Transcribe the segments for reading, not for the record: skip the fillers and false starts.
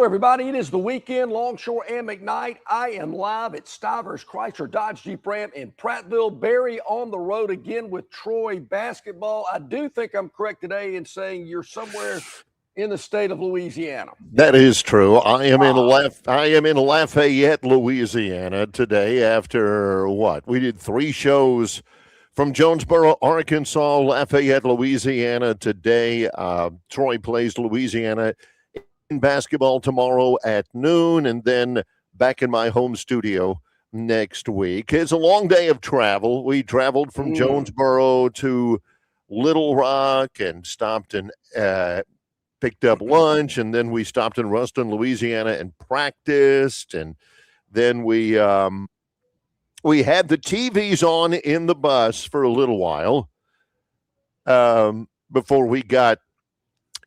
Hello, everybody. It is the weekend. Longshore McKnight. I am live at Stivers Chrysler Dodge Jeep Ram in Prattville. Barry on the road again with Troy basketball. I do think I'm correct today in saying you're somewhere in the state of Louisiana. That is true. I am in Lafayette, Louisiana today after what? We did 3 shows from Jonesboro, Arkansas, Lafayette, Louisiana today. Troy plays Louisiana in basketball tomorrow at noon, and then back in my home studio next week. It's a long day of travel. We traveled from Jonesboro to Little Rock and stopped and picked up lunch, and then we stopped in Ruston, Louisiana and practiced, and then we had the TVs on in the bus for a little while before we got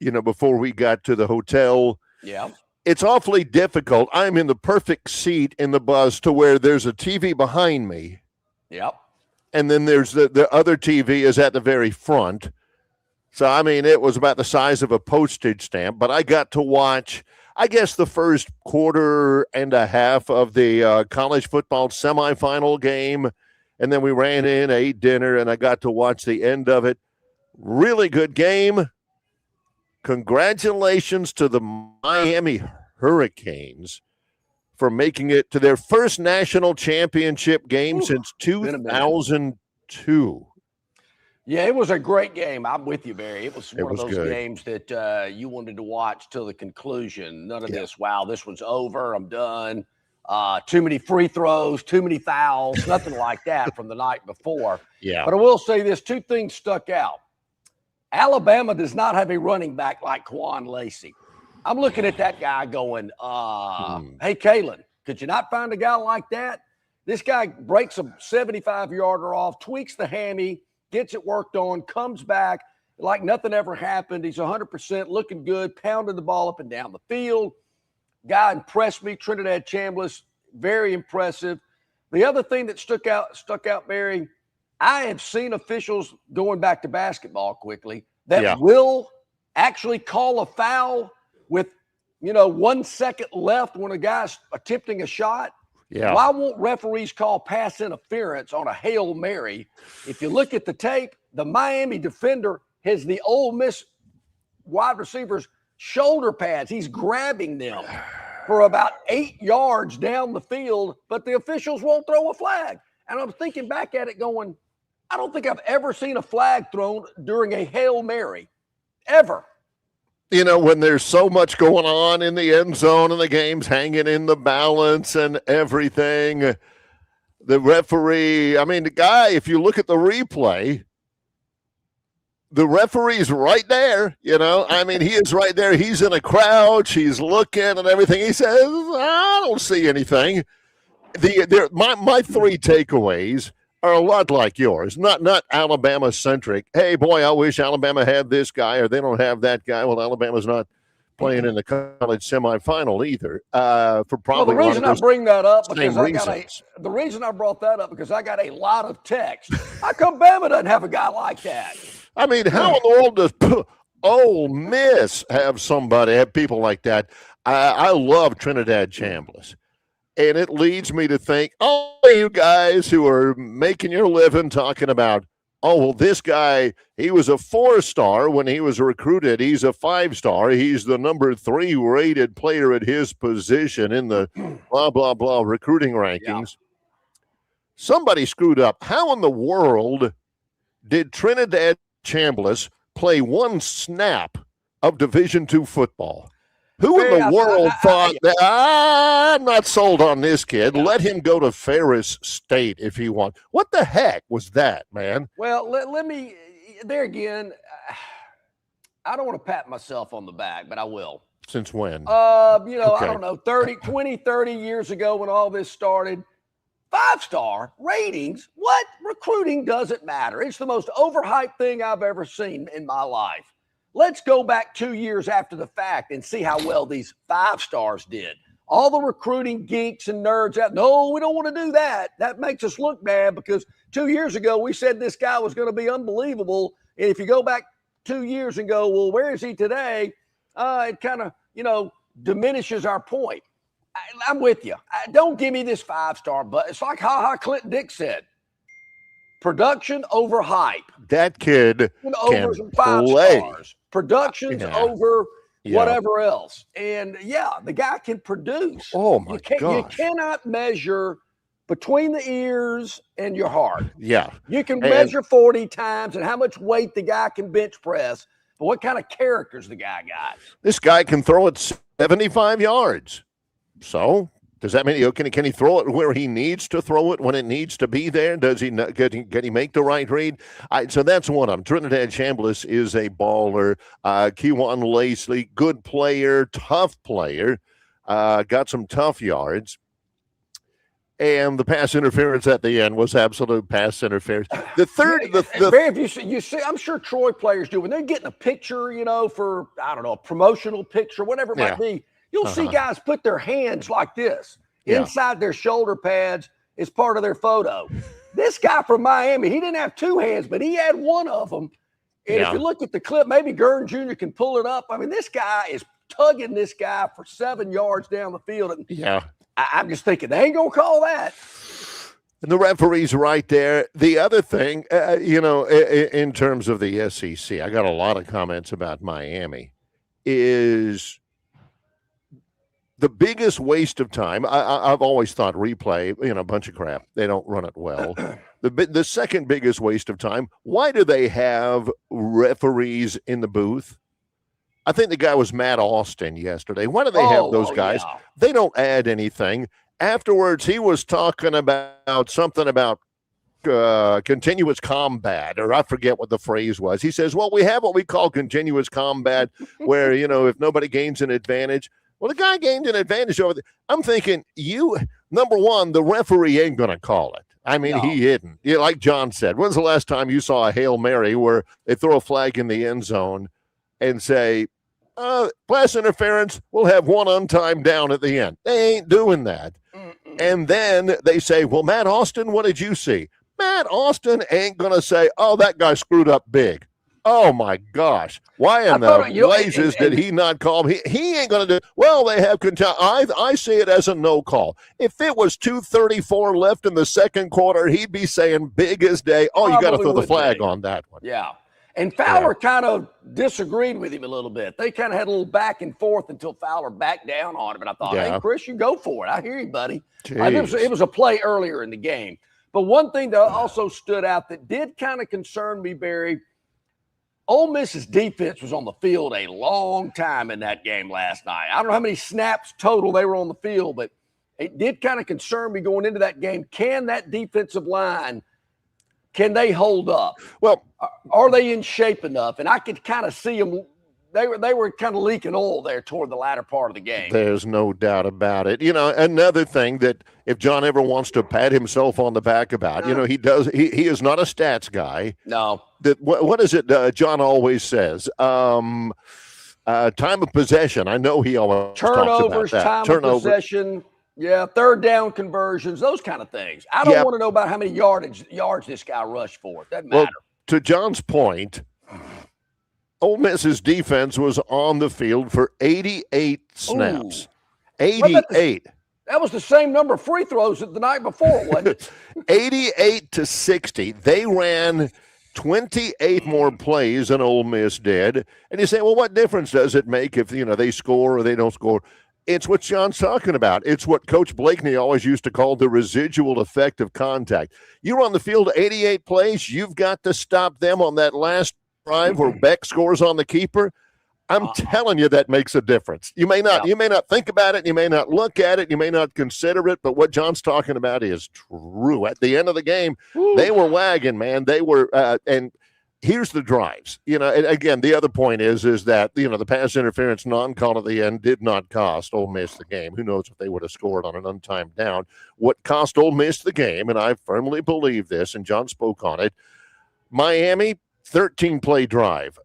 to the hotel. Yeah. It's awfully difficult. I'm in the perfect seat in the bus to where there's a TV behind me. Yep. And then there's the other TV is at the very front. So, I mean, it was about the size of a postage stamp, but I got to watch, I guess, the first quarter and a half of the college football semifinal game. And then we ran in, ate dinner, and I got to watch the end of it. Really good game. Congratulations to the Miami Hurricanes for making it to their first national championship game since 2002. Yeah, it was a great game. I'm with you, Barry. It was one of those good. games that you wanted to watch till the conclusion. None of this, wow, this one's over, I'm done. Too many free throws, too many fouls, nothing like that from the night before. Yeah. But I will say this, 2 things stuck out. Alabama does not have a running back like Quan Lacey. I'm looking at that guy going, hey, Kalen, could you not find a guy like that? This guy breaks a 75-yarder off, tweaks the hammy, gets it worked on, comes back like nothing ever happened. He's 100% looking good, pounding the ball up and down the field. Guy impressed me, Trinidad Chambliss, very impressive. The other thing that stuck out, Barry, I have seen officials going back to basketball quickly that will actually call a foul with, 1 second left when a guy's attempting a shot. Yeah. Why won't referees call pass interference on a Hail Mary? If you look at the tape, the Miami defender has the Ole Miss wide receiver's shoulder pads. He's grabbing them for about 8 yards down the field, but the officials won't throw a flag. And I'm thinking back at it going, I don't think I've ever seen a flag thrown during a Hail Mary, ever. When there's so much going on in the end zone and the game's hanging in the balance and everything, the referee, the guy, if you look at the replay, the referee's right there, he is right there. He's in a crouch. He's looking and everything. He says, I don't see anything. My 3 takeaways are a lot like yours, not Alabama-centric. Hey, boy, I wish Alabama had this guy or they don't have that guy. Well, Alabama's not playing in the college semifinal either. For probably the reason I bring that up because the reason I brought that up because I got a lot of texts. How come Bama doesn't have a guy like that? How in the world does Ole Miss have people like that? I love Trinidad Chambliss. And it leads me to think, you guys who are making your living talking about, this guy, he was a 4-star when he was recruited. He's a 5-star. He's the number 3 rated player at his position in the blah, blah, blah recruiting rankings. Yeah. Somebody screwed up. How in the world did Trinidad Chambliss play 1 snap of Division II football? Who in the world thought that I'm not sold on this kid? Let him go to Ferris State if he wants. What the heck was that, man? Well, let me there again. I don't want to pat myself on the back, but I will. Since when? I don't know, 30 years ago when all this started. 5-star ratings. What? Recruiting doesn't matter. It's the most overhyped thing I've ever seen in my life. Let's go back 2 years after the fact and see how well these 5-stars did. All the recruiting geeks and nerds out, no, we don't want to do that. That makes us look bad because 2 years ago we said this guy was going to be unbelievable. And if you go back 2 years and go, well, where is he today? It kind of, diminishes our point. I'm with you. Don't give me this 5-star, but it's like how Clinton Dick said. Production over hype. That kid over can 5 play. stars. Production's over whatever else. And the guy can produce. Oh my gosh. You cannot measure between the ears and your heart. Yeah. You can measure 40 times and how much weight the guy can bench press, but what kind of characters the guy got. This guy can throw it 75 yards. So does that mean can he throw it where he needs to throw it when it needs to be there? Does he can he make the right read? So that's one of them. Trinidad Chambliss is a baller. Kewan Lacey, good player, tough player, got some tough yards. And the pass interference at the end was absolute pass interference. The third, you see, I'm sure Troy players do when they're getting a picture, for a promotional picture, whatever it might be. You'll see guys put their hands like this inside their shoulder pads as part of their photo. This guy from Miami, he didn't have 2 hands, but he had one of them. And if you look at the clip, maybe Gurn Jr. can pull it up. I mean, this guy is tugging this guy for 7 yards down the field. And I'm just thinking, they ain't going to call that. And the referee's right there. The other thing, in terms of the SEC, I got a lot of comments about Miami, is the biggest waste of time. I've always thought replay, a bunch of crap. They don't run it well. The second biggest waste of time, why do they have referees in the booth? I think the guy was Matt Austin yesterday. Why do they have those guys? Yeah. They don't add anything. Afterwards, he was talking about something about continuous combat, or I forget what the phrase was. He says, well, we have what we call continuous combat where, if nobody gains an advantage. Well, the guy gained an advantage over I'm thinking, number one, the referee ain't going to call it. I mean, he isn't. Like John said, when's the last time you saw a Hail Mary where they throw a flag in the end zone and say, pass interference, we'll have one untimed down at the end? They ain't doing that. And then they say, well, Matt Austin, what did you see? Matt Austin ain't going to say, oh, that guy screwed up big. Oh, my gosh. Why in the blazes did he not call him? He ain't going to do – well, they have – I see it as a no call. If it was 2:34 left in the second quarter, he'd be saying big as day, oh, you got to throw the flag on that one. Yeah. And Fowler kind of disagreed with him a little bit. They kind of had a little back and forth until Fowler backed down on him. And I thought, hey, Chris, you go for it. I hear you, buddy. It was a play earlier in the game. But one thing that also stood out that did kind of concern me, Barry, Ole Miss's defense was on the field a long time in that game last night. I don't know how many snaps total they were on the field, but it did kind of concern me going into that game. Can that defensive line, can they hold up? Well, are they in shape enough? And I could kind of see them. They were kind of leaking oil there toward the latter part of the game. There's no doubt about it. Another thing that if John ever wants to pat himself on the back about, he does. He is not a stats guy. No. What is it John always says? Time of possession. I know he always turnovers, talks about that. Time of possession. Yeah, third down conversions, those kind of things. I don't want to know about how many yards this guy rushed for. It doesn't matter. Well, to John's point, Ole Miss's defense was on the field for 88 snaps. Ooh. 88. That was the same number of free throws the night before, wasn't it? 88 to 60. They ran 28 more plays than Ole Miss did. And you say, well, what difference does it make if, they score or they don't score? It's what John's talking about. It's what Coach Blakeney always used to call the residual effect of contact. You're on the field 88 plays. You've got to stop them on that last drive where Beck scores on the keeper. I'm telling you that makes a difference. You may not think about it, you may not look at it, you may not consider it, but what John's talking about is true. At the end of the game, they were wagging, man. They were and here's the drives. And again, the other point is that the pass interference non-call at the end did not cost Ole Miss the game. Who knows if they would have scored on an untimed down. What cost Ole Miss the game, and I firmly believe this, and John spoke on it, Miami 13-play drive,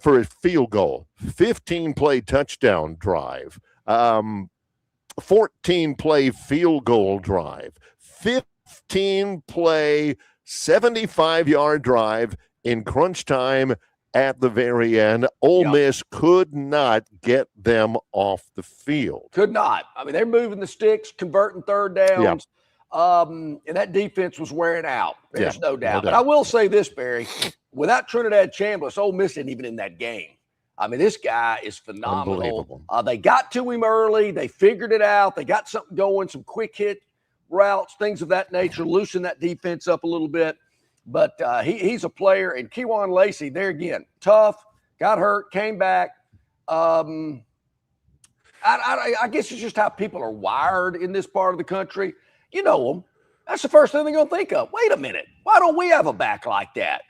for a field goal, 15-play touchdown drive, 14-play field goal drive, 15-play 75-yard drive in crunch time, at the very end. Ole Miss could not get them off the field. Could not. I mean, they're moving the sticks, converting third downs, and that defense was wearing out. There's no doubt. But I will say this, Barry, without Trinidad Chambliss, Ole Miss isn't even in that game. I mean, this guy is phenomenal. They got to him early. They figured it out. They got something going, some quick hit routes, things of that nature, loosen that defense up a little bit. But he's a player. And Kewan Lacey, there again, tough, got hurt, came back. I guess it's just how people are wired in this part of the country. You know them. That's the first thing they're going to think of. Wait a minute. Why don't we have a back like that?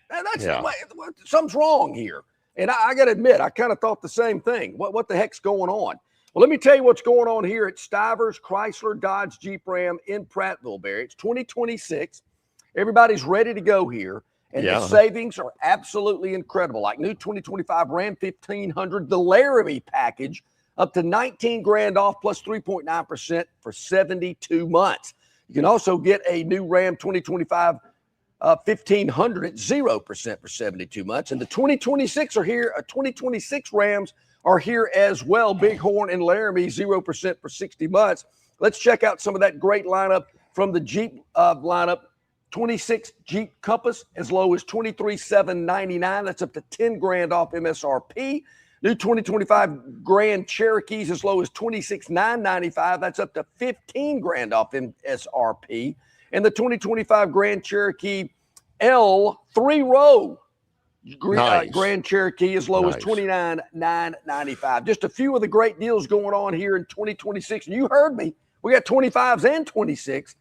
Something's wrong here. And I got to admit, I kind of thought the same thing. What the heck's going on? Well, let me tell you what's going on here at Stivers Chrysler Dodge Jeep Ram in Prattville, Barry. It's 2026. Everybody's ready to go here. And the savings are absolutely incredible. Like new 2025 Ram 1500, the Laramie package, up to $19,000 off plus 3.9% for 72 months. You can also get a new Ram 2025 1500 at 0% for 72 months. And the 2026 are here. 2026 Rams are here as well. Bighorn and Laramie, 0% for 60 months. Let's check out some of that great lineup from the Jeep lineup. 26 Jeep Compass as low as $23,799. That's up to $10,000 off MSRP. New 2025 Grand Cherokees as low as $26,995. That's up to $15,000 off MSRP. And the 2025 Grand Cherokee L 3-row Grand Cherokee as low as $29,995. Just a few of the great deals going on here in 2026. And you heard me. We got 25s and 26.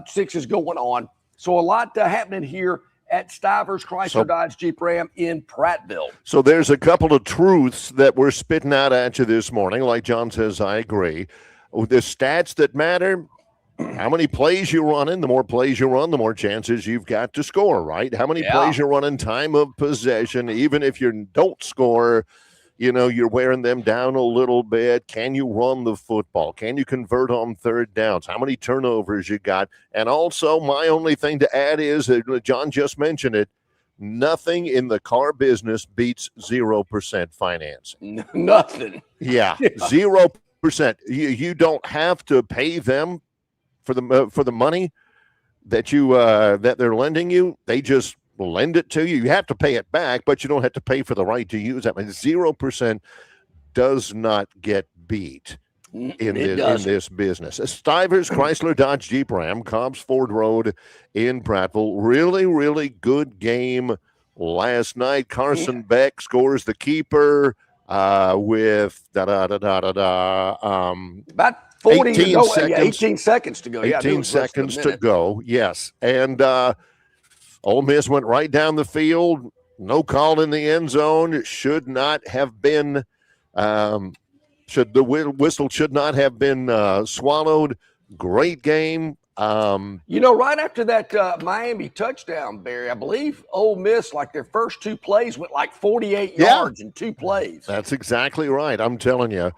Sixes going on. So a lot happening here at Stivers Chrysler Dodge Jeep Ram in Prattville. So there's a couple of truths that we're spitting out at you this morning. Like John says, I agree. The stats that matter, how many plays you run in, the more plays you run, the more chances you've got to score, right? How many plays you run in time of possession, even if you don't score, you know, you're wearing them down a little bit. Can you run the football? Can you convert on third downs? How many turnovers you got? And also, my only thing to add is, John just mentioned it, nothing in the car business beats 0% financing. Nothing. Yeah, 0%. You don't have to pay them for the money that you that they're lending you. They just lend it to you. You have to pay it back, but you don't have to pay for the right to use it. I mean, 0% does not get beat in this business. Stivers Chrysler Dodge Jeep Ram, Cobbs Ford Road in Prattville. Really, really good game last night. Carson Beck scores the keeper with about 40 to go. 18 seconds to go. 18 seconds to go. Yes. And Ole Miss went right down the field. No call in the end zone. Should not have been. The whistle should not have been swallowed. Great game. Right after that Miami touchdown, Barry, I believe Ole Miss, like their first two plays, went like 48 yards in two plays. That's exactly right. I'm telling you,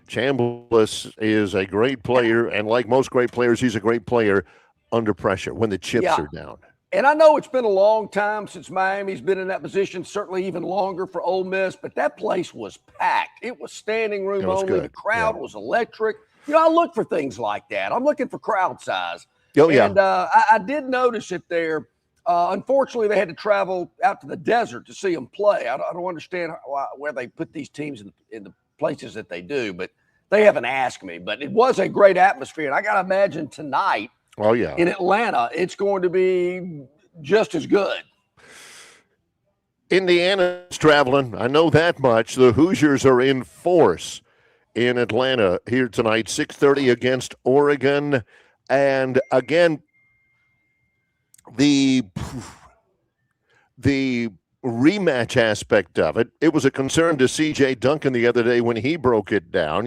Chambliss is a great player, and like most great players, he's a great player under pressure when the chips are down. And I know it's been a long time since Miami's been in that position, certainly even longer for Ole Miss, but that place was packed. It was standing room only. Good. The crowd was electric. I look for things like that. I'm looking for crowd size. And I did notice it there. Unfortunately, they had to travel out to the desert to see them play. I don't understand where they put these teams in the places that they do, but they haven't asked me. But it was a great atmosphere, and I got to imagine tonight in Atlanta, it's going to be just as good. Indiana's traveling. I know that much. The Hoosiers are in force in Atlanta here tonight, 6:30 against Oregon. And again, the rematch aspect of it, it was a concern to C.J. Duncan the other day when he broke it down.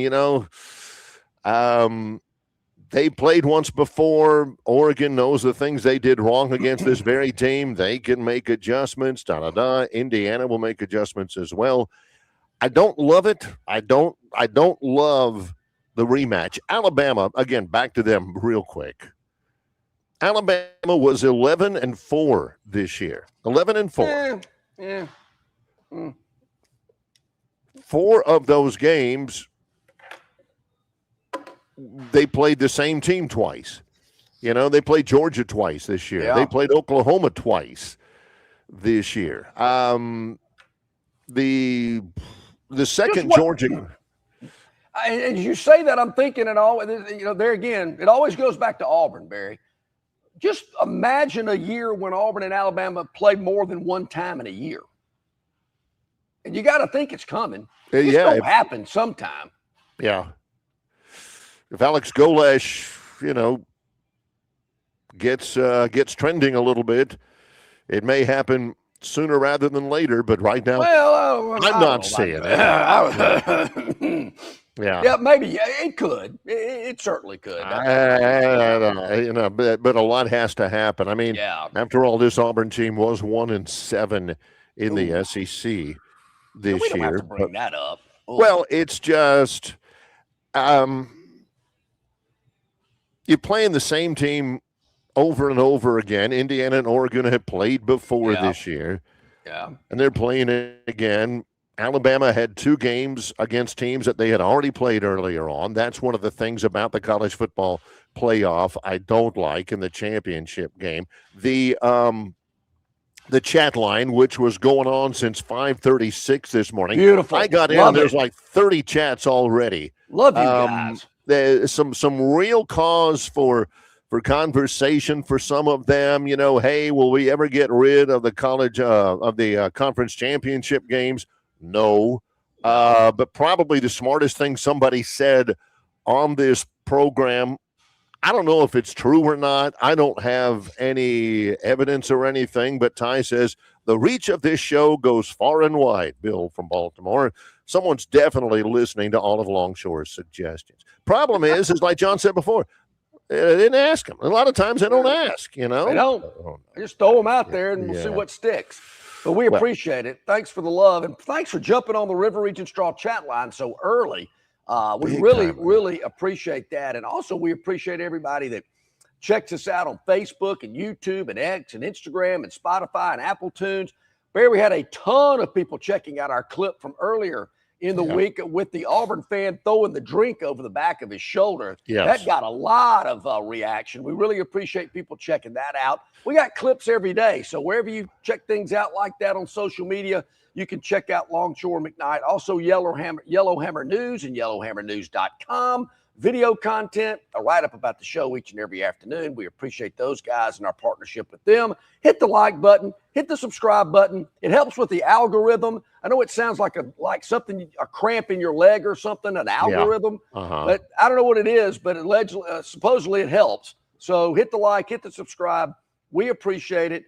They played once before. Oregon knows the things they did wrong against this very team. They can make adjustments. Indiana will make adjustments as well. I don't love it. I don't love the rematch. Alabama, again, back to them real quick. Alabama was 11-4 this year. 11-4. Yeah. 4 of those games, they played the same team twice. You know, they played Georgia twice this year. Yeah. They played Oklahoma twice this year. The second Georgia. As you say that, I'm thinking it all. There again, it always goes back to Auburn, Barry. Just imagine a year when Auburn and Alabama play more than one time in a year. And you got to think it's coming. It's going to happen sometime. Yeah. If Alex Golesh, gets trending a little bit, it may happen sooner rather than later. But right now, I'm not seeing it. Yeah, maybe. Yeah, it could. It certainly could. I don't know. But a lot has to happen. I mean, after all, this Auburn team was 1-7 in the SEC this we don't year. Have to bring that up. Well, it's just you're playing the same team over and over again. Indiana and Oregon have played before this year. Yeah, and they're playing it again. Alabama had 2 games against teams that they had already played earlier on. That's one of the things about the college football playoff I don't like in the championship game. The chat line, which was going on since 5:36 this morning. Beautiful. I got in, there's like 30 chats already. Love you guys. There's some real cause for conversation for some of them. Hey, will we ever get rid of the college of the conference championship games? No, but probably the smartest thing somebody said on this program, I don't know if it's true or not. I don't have any evidence or anything, but Ty says the reach of this show goes far and wide. Bill from Baltimore. Someone's definitely listening to all of Longshore's suggestions. Problem is like John said before, they didn't ask them. A lot of times they don't ask, They don't. I just throw them out there and we'll see what sticks. But we appreciate it. Thanks for the love. And thanks for jumping on the River Region Straw chat line so early. We really appreciate that. And also we appreciate everybody that checks us out on Facebook and YouTube and X and Instagram and Spotify and Apple Tunes. Barry, we had a ton of people checking out our clip from earlier in the week with the Auburn fan throwing the drink over the back of his shoulder. Yes. That got a lot of reaction. We really appreciate people checking that out. We got clips every day. So wherever you check things out like that on social media, you can check out Longshore McKnight. Also Yellowhammer News and yellowhammernews.com. Video content, a write-up about the show each and every afternoon. We appreciate those guys and our partnership with them. Hit the like button. Hit the subscribe button. It helps with the algorithm. I know it sounds like something, a cramp in your leg or something, an algorithm. But I don't know what it is, but supposedly it helps. So hit the like, hit the subscribe. We appreciate it.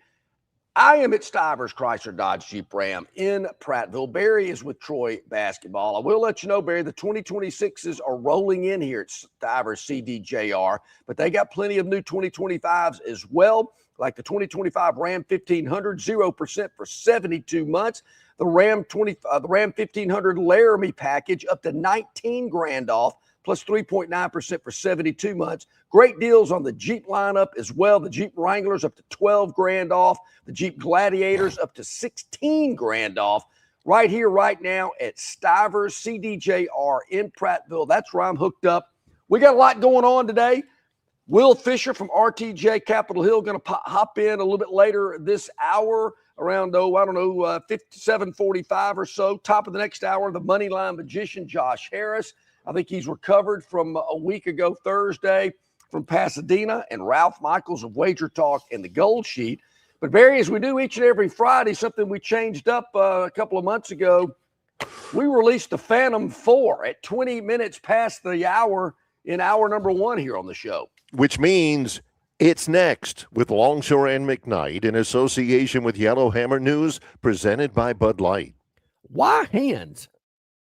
I am at Stivers Chrysler Dodge Jeep Ram in Prattville. Barry is with Troy basketball. I will let you know, Barry, the 2026s are rolling in here at Stivers CDJR, but they got plenty of new 2025s as well, like the 2025 Ram 1500, 0% for 72 months. The Ram 1500 Laramie package up to $19,000 off, plus 3.9% for 72 months. Great deals on the Jeep lineup as well. The Jeep Wranglers up to $12,000 off. The Jeep Gladiators up to $16,000 off. Right here, right now at Stivers CDJR in Prattville. That's where I'm hooked up. We got a lot going on today. Will Fisher from RTJ Capitol Hill going to hop in a little bit later this hour around, 7:45 or so. Top of the next hour, the Moneyline Magician, Josh Harris. I think he's recovered from a week ago Thursday from Pasadena, and Ralph Michaels of Wager Talk and the Gold Sheet. But Barry, as we do each and every Friday, something we changed up a couple of months ago, we released the Phantom 4 at 20 minutes past the hour in hour number 1 here on the show. Which means it's next with Longshore and McKnight in association with Yellowhammer News, presented by Bud Light. Why Hands?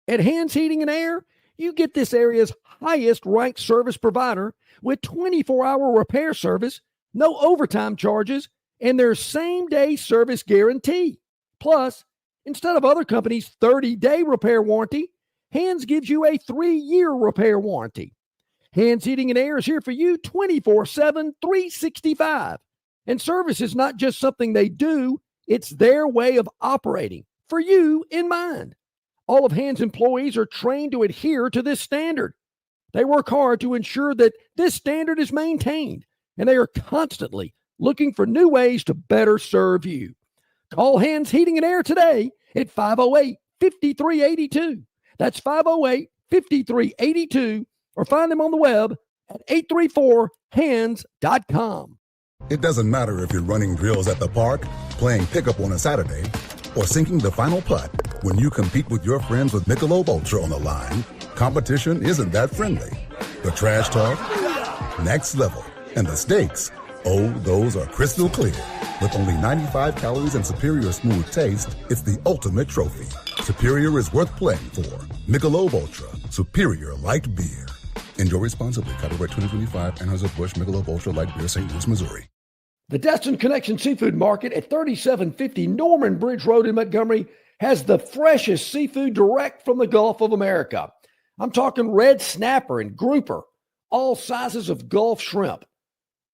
At Hands Heating and Air, you get this area's highest ranked service provider with 24-hour repair service, no overtime charges, and their same-day service guarantee. Plus, instead of other companies' 30-day repair warranty, Hands gives you a 3-year repair warranty. Hands Heating and Air is here for you 24/7, 365. And service is not just something they do, it's their way of operating. for you in mind. All of Hands employees are trained to adhere to this standard. They work hard to ensure that this standard is maintained, and they are constantly looking for new ways to better serve you. Call Hands Heating and Air today at 508-5382. That's 508-5382, or find them on the web at 834hands.com. It doesn't matter if you're running drills at the park, playing pickup on a Saturday, or sinking the final putt. When you compete with your friends with Michelob Ultra on the line, competition isn't that friendly. The trash talk, next level. And the stakes, oh, those are crystal clear. With only 95 calories and superior smooth taste, it's the ultimate trophy. Superior is worth playing for. Michelob Ultra, superior light beer. Enjoy responsibly. Copyright 2025, Anheuser-Busch Michelob Ultra Light Beer, St. Louis, Missouri. The Destin Connection Seafood Market at 3750 Norman Bridge Road in Montgomery has the freshest seafood direct from the Gulf of America. I'm talking red snapper and grouper, all sizes of Gulf shrimp,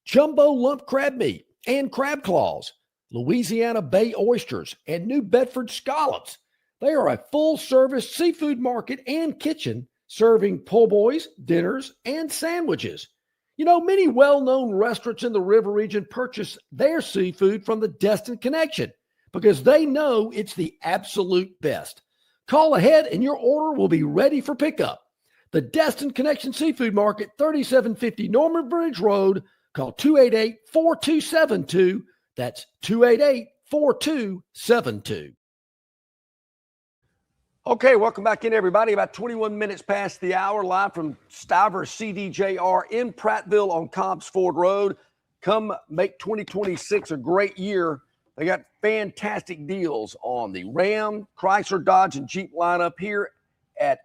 jumbo lump crab meat and crab claws, Louisiana Bay oysters, and New Bedford scallops. They are a full-service seafood market and kitchen serving po' boys, dinners, and sandwiches. You know, many well-known restaurants in the river region purchase their seafood from the Destin Connection because they know it's the absolute best. Call ahead and your order will be ready for pickup. The Destin Connection Seafood Market, 3750 Norman Bridge Road. Call 288-4272. That's 288-4272. Okay, welcome back in, everybody. About 21 minutes past the hour, live from Stiver CDJR in Prattville on Cobbs Ford Road. Come make 2026 a great year. They got fantastic deals on the Ram, Chrysler, Dodge, and Jeep lineup here at,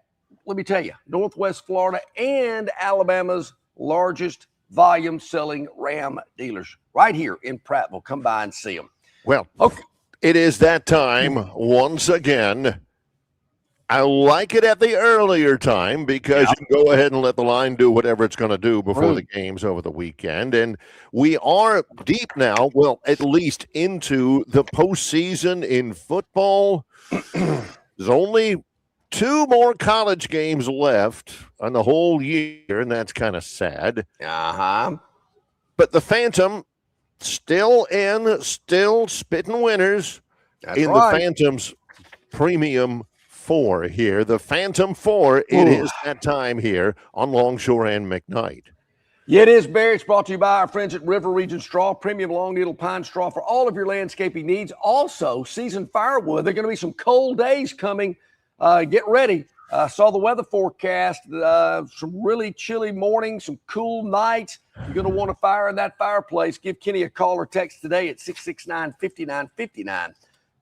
let me tell you, Northwest Florida and Alabama's largest volume selling Ram dealers right here in Prattville. Come by and see them. Well, okay. It is that time once again. I like it at the earlier time because you can go ahead and let the line do whatever it's going to do before the games over the weekend. And we are deep now, well, at least into the postseason in football. There's only 2 more college games left on the whole year, and that's kind of sad. But the Phantom still spitting winners the Phantom's premium 4 here. The Phantom 4, it is that time here on Longshore and McKnight. Yeah, it is, Barry. It's brought to you by our friends at River Region Straw, premium long needle pine straw for all of your landscaping needs. Also, seasoned firewood. There are going to be some cold days coming. Get ready. Saw the weather forecast. Some really chilly mornings, some cool nights. You're going to want to fire in that fireplace. Give Kenny a call or text today at 669-5959.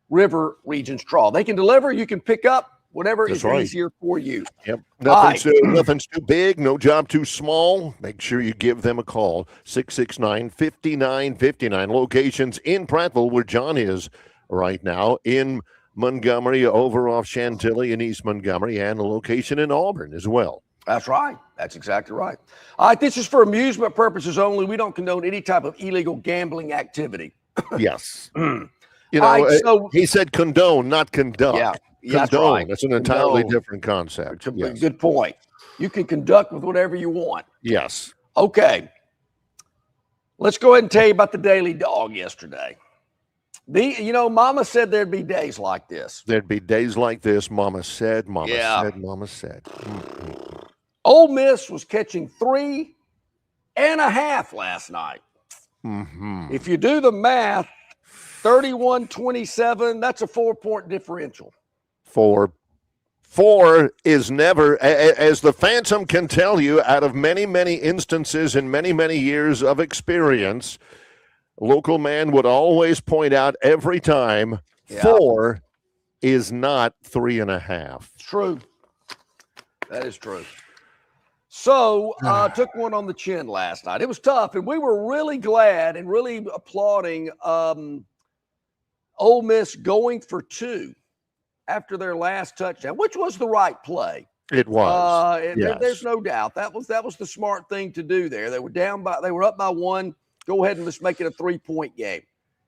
River Region Straw. They can deliver. You can pick up whatever is easier for you. Yep. Nothing's too big. No job too small. Make sure you give them a call. 669-5959. Locations in Prattville, where John is right now, in Montgomery, over off Chantilly in East Montgomery, and a location in Auburn as well. That's right. That's exactly right. All right, this is for amusement purposes only. We don't condone any type of illegal gambling activity. Yes. You know, so, he said condone, not conduct. Yeah, condone. That's right. That's an entirely different concept. Yes. Good point. You can conduct with whatever you want. Yes. Okay. Let's go ahead and tell you about the Daily Dog yesterday. Mama said there'd be days like this. There'd be days like this. Mama said. Mama said. Mm-hmm. Ole Miss was catching 3.5 last night. Mm-hmm. If you do the math, 31-27, that's a 4-point differential. 4 is never, as the Phantom can tell you, out of many, many instances and many, many years of experience, local man would always point out every time 4 is not 3.5. It's true. That is true. So, took one on the chin last night. It was tough, and we were really glad and really applauding Ole Miss going for 2 after their last touchdown, which was the right play. It was. Yes. There's no doubt that was the smart thing to do there. They were up by 1. Go ahead and let's make it a 3-point game.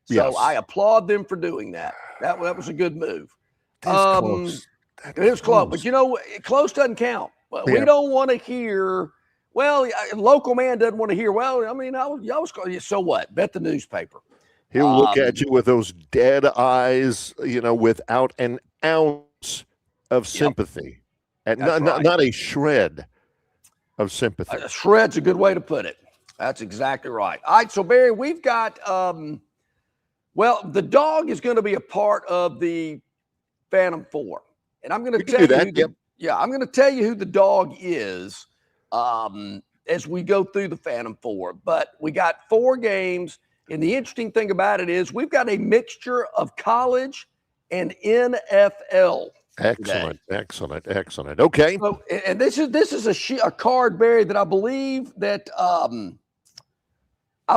So I applaud them for doing that. That was a good move. close. It is close, but you know, close doesn't count. We don't want to hear. Well, a local man doesn't want to hear. Well, I mean, so what? Bet the newspaper. He'll look at you with those dead eyes, without an ounce of sympathy, and not a shred of sympathy. A shred's a good way to put it. That's exactly right. All right, so Barry, we've got. The dog is going to be a part of the Phantom Four, and I'm going to tell you. I'm going to tell you who the dog is as we go through the Phantom Four. But we got 4 games. And the interesting thing about it is we've got a mixture of college and NFL. Excellent, excellent. Okay. So, and this is a card, Barry, that I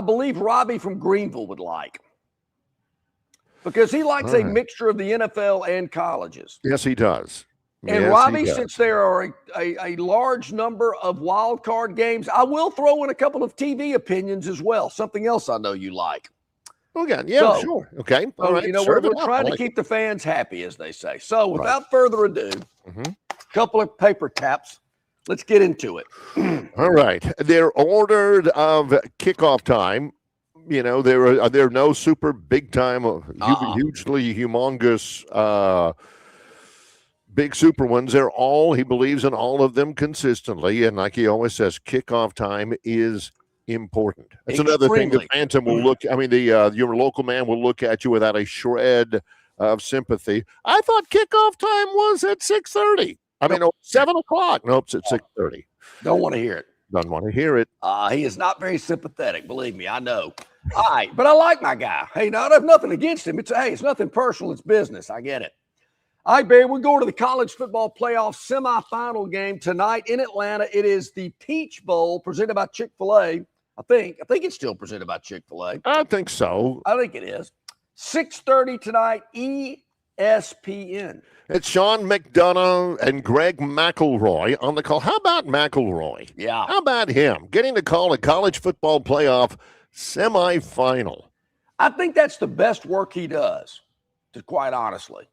believe Robbie from Greenville would like, because he likes a mixture of the NFL and colleges. Yes, he does. And Robbie, since there are a large number of wild card games, I will throw in a couple of TV opinions as well. Something else I know you like. Okay, yeah, sure. Okay. All right. We're trying to keep the fans happy, as they say. So without further ado, a couple of paper taps. Let's get into it. All right. They're ordered of kickoff time. There are no super big time, hugely humongous big super ones. He believes in all of them consistently. And like he always says, kickoff time is important. That's another thing the Phantom will look. I mean, your local man will look at you without a shred of sympathy. I thought kickoff time was at 6:30. 7 o'clock. Nope, it's at 6:30. Don't want to hear it. Doesn't want to hear it. He is not very sympathetic. Believe me, I know. All right, but I like my guy. Hey, I have nothing against him. It's nothing personal. It's business. I get it. All right, Barry, we're going to the college football playoff semifinal game tonight in Atlanta. It is the Peach Bowl presented by Chick-fil-A. I think it's still presented by Chick-fil-A. I think so. I think it is. 6:30 tonight, ESPN. It's Sean McDonough and Greg McElroy on the call. How about McElroy? Yeah. How about him getting to call a college football playoff semifinal? I think that's the best work he does, quite honestly.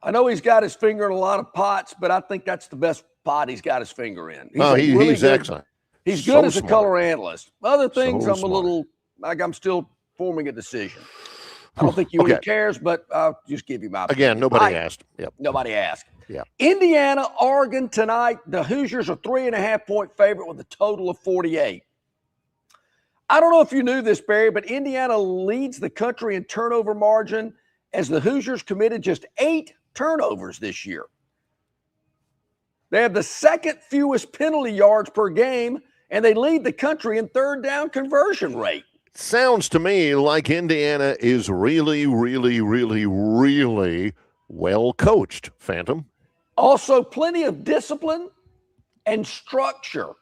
I know he's got his finger in a lot of pots, but I think that's the best pot he's got his finger in. He's excellent. He's good as a color analyst. Other things, I'm still forming a decision. I don't think you really cares, but I'll just give you my opinion. Again, nobody asked. Yep. Nobody asked. Yeah. Indiana, Oregon tonight. The Hoosiers are 3.5-point favorite with a total of 48. I don't know if you knew this, Barry, but Indiana leads the country in turnover margin as the Hoosiers committed just 8 turnovers this year. They have the second fewest penalty yards per game, and they lead the country in third down conversion rate. Sounds to me like Indiana is really, really, really, really well coached, Phantom. Also, plenty of discipline and structure,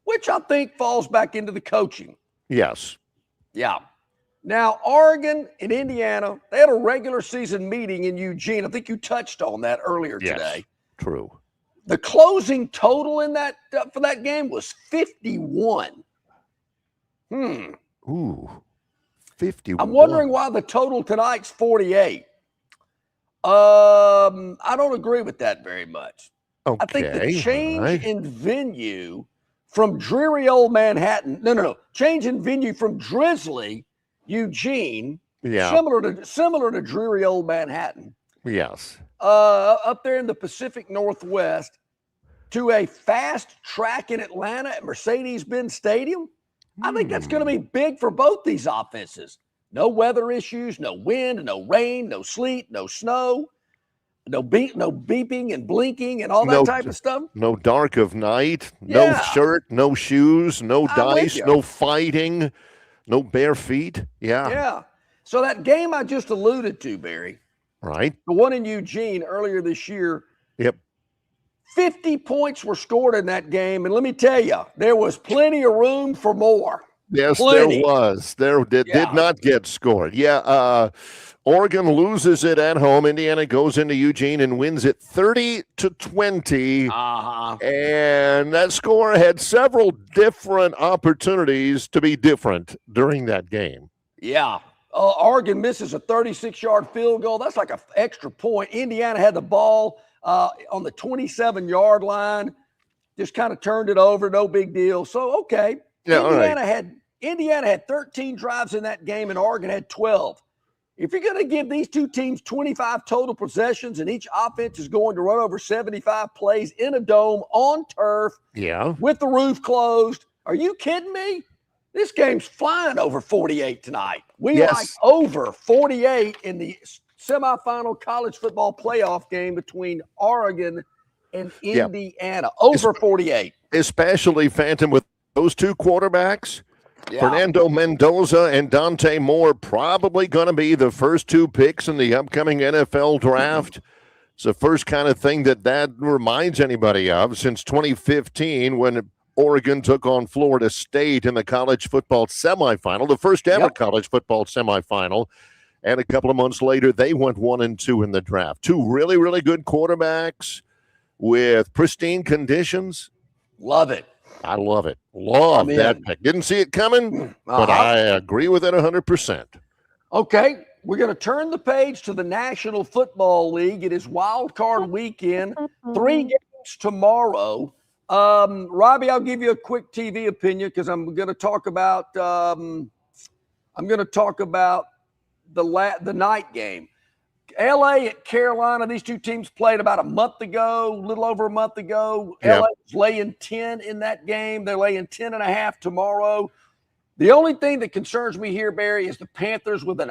which I think falls back into the coaching. Yes. Yeah. Now, Oregon and Indiana, they had a regular season meeting in Eugene. I think you touched on that earlier today. True. The closing total in that for that game was 51. Ooh, 51. I'm wondering why the total tonight's 48. I don't agree with that very much. Okay. I think the change in venue from dreary old Manhattan, change in venue from drizzly Eugene, similar to dreary old Manhattan. Yes. Up there in the Pacific Northwest to a fast track in Atlanta at Mercedes-Benz Stadium. I think that's going to be big for both these offenses. No weather issues, no wind, no rain, no sleet, no snow, no beeping and blinking and all that type of stuff. No dark of night, no shirt, no shoes, no dice, no fighting, no bare feet. Yeah. Yeah. So that game I just alluded to, Barry. Right. The one in Eugene earlier this year. Yep. 50 points were scored in that game. And let me tell you, there was plenty of room for more. Yes, there was. There did not get scored. Yeah. Oregon loses it at home. Indiana goes into Eugene and wins it 30-20. And that score had several different opportunities to be different during that game. Yeah. Oregon misses a 36-yard field goal. That's like an extra point. Indiana had the ball on the 27-yard line, just kind of turned it over. No big deal. So, okay. Yeah, Indiana had 13 drives in that game, and Oregon had 12. If you're going to give these two teams 25 total possessions and each offense is going to run over 75 plays in a dome on turf with the roof closed, are you kidding me? This game's flying over 48 tonight. We like over 48 in the semifinal college football playoff game between Oregon and Indiana. Over 48. Especially, Phantom, with those two quarterbacks. Yeah. Fernando Mendoza and Dante Moore probably going to be the first two picks in the upcoming NFL draft. It's the first kind of thing that reminds anybody of since 2015 when Oregon took on Florida State in the college football semifinal, the first ever college football semifinal. And a couple of months later, they went 1-2 in the draft. Two really, really good quarterbacks with pristine conditions. Love it. I love it. Love that pick. Didn't see it coming, but I agree with it 100%. Okay, we're going to turn the page to the National Football League. It is wild card weekend. 3 games tomorrow. Robbie, I'll give you a quick TV opinion because I'm going to talk about the night game. LA at Carolina, these two teams played about a little over a month ago. LA is laying 10 in that game. They're laying 10.5 tomorrow. The only thing that concerns me here, Barry, is the Panthers with an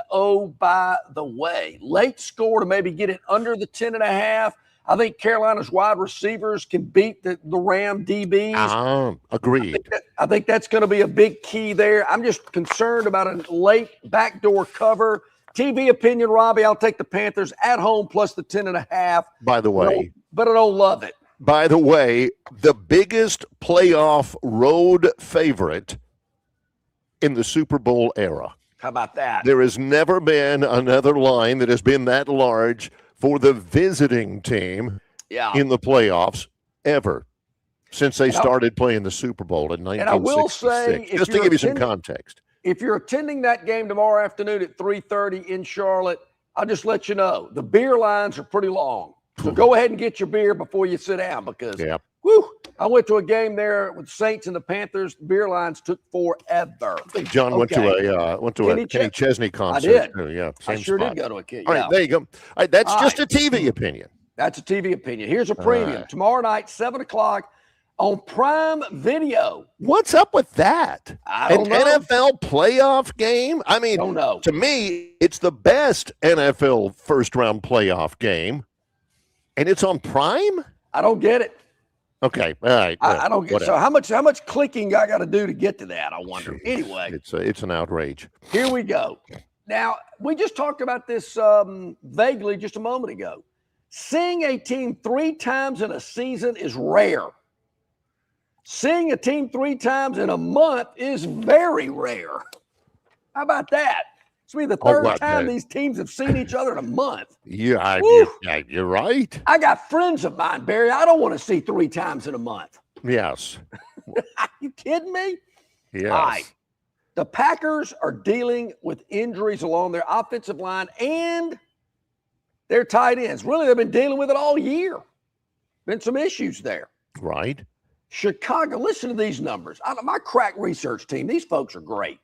by the way. Late score to maybe get it under the 10.5. I think Carolina's wide receivers can beat the Ram DBs. Agreed. I think that's going to be a big key there. I'm just concerned about a late backdoor cover. TV opinion, Robbie, I'll take the Panthers at home plus the 10.5. By the way. But I don't love it. By the way, the biggest playoff road favorite in the Super Bowl era. How about that? There has never been another line that has been that large for the visiting team in the playoffs ever since they started playing the Super Bowl in 1966. And I will say, just to give you some context. If you're attending that game tomorrow afternoon at 3:30 in Charlotte, I'll just let you know the beer lines are pretty long. So go ahead and get your beer before you sit down because, I went to a game there with the Saints and the Panthers. The beer lines took forever. I think John went to a Kenny Chesney concert. I did. Too. Yeah, I sure did go to a Kenny. All right, there you go. All right, that's just a TV opinion. That's a TV opinion. Here's a premium. Tomorrow night, 7 o'clock. On Prime Video. What's up with that? I don't know. NFL playoff game? I mean, don't know. To me, it's the best NFL first-round playoff game, and it's on Prime? I don't get it. Okay, all right. I don't get it. So how much clicking I got to do to get to that, I wonder. Anyway. It's an outrage. Here we go. Now, we just talked about this vaguely just a moment ago. Seeing a team 3 times in a season is rare. Seeing a team 3 times in a month is very rare. How about that? It's be the third time these teams have seen each other in a month. Yeah, you're right. I got friends of mine, Barry. I don't want to see 3 times in a month. Yes. Are you kidding me? Yes. All right. The Packers are dealing with injuries along their offensive line and their tight ends. Really, they've been dealing with it all year. Been some issues there. Right. Chicago, listen to these numbers. My crack research team, these folks are great.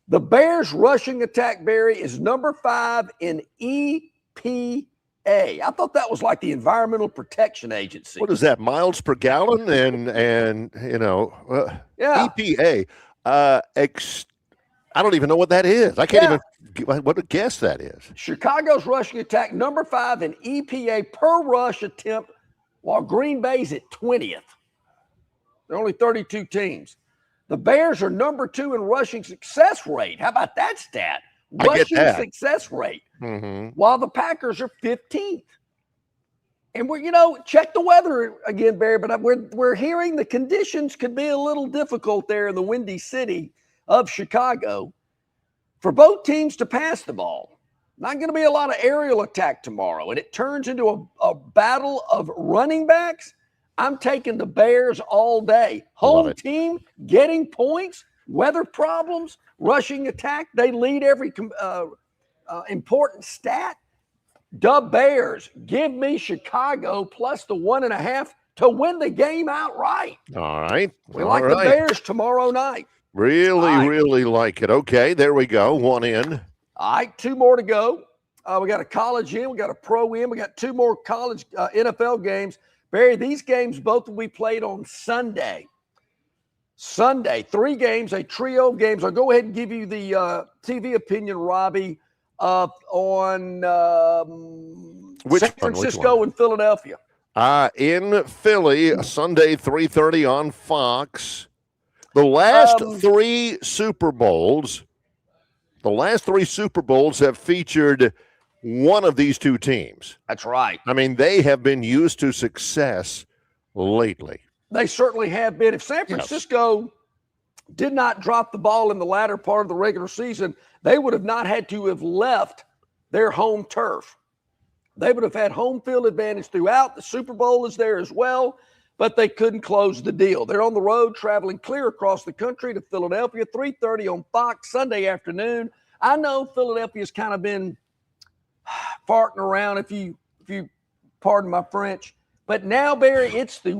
The Bears' rushing attack, Barry, is number 5 in EPA. I thought that was like the Environmental Protection Agency. What is that, miles per gallon? and EPA. I don't even know what that is. I can't even what a guess that is. Chicago's rushing attack, number 5 in EPA per rush attempt, while Green Bay's at 20th. There are only 32 teams. The Bears are number 2 in rushing success rate. How about that stat? Rushing success rate. Mm-hmm. While the Packers are 15th. And check the weather again, Barry, but we're hearing the conditions could be a little difficult there in the Windy City of Chicago for both teams to pass the ball. Not going to be a lot of aerial attack tomorrow, and it turns into a battle of running backs. I'm taking the Bears all day. Home team getting points. weather problems, rushing attack. They lead every important stat. The Bears, give me Chicago plus the 1.5 to win the game outright. All right. We like the Bears tomorrow night. Really like it. Okay, there we go. One in. All right, 2 more to go. We got a college in, we got a pro in, we got 2 more college NFL games. Barry, these games both will be played on Sunday. 3 games, a trio of games. I'll go ahead and give you the TV opinion, Robbie, on San Francisco and Philadelphia. In Philly, Sunday, 3:30 on Fox. The last 3 Super Bowls have featured one of these 2 teams. That's right. I mean, they have been used to success lately. They certainly have been. If San Francisco did not drop the ball in the latter part of the regular season, they would have not had to have left their home turf. They would have had home field advantage throughout. The Super Bowl is there as well, but they couldn't close the deal. They're on the road traveling clear across the country to Philadelphia, 3:30 on Fox Sunday afternoon. I know Philadelphia's kind of been farting around, if you pardon my French, but now, Barry, it's the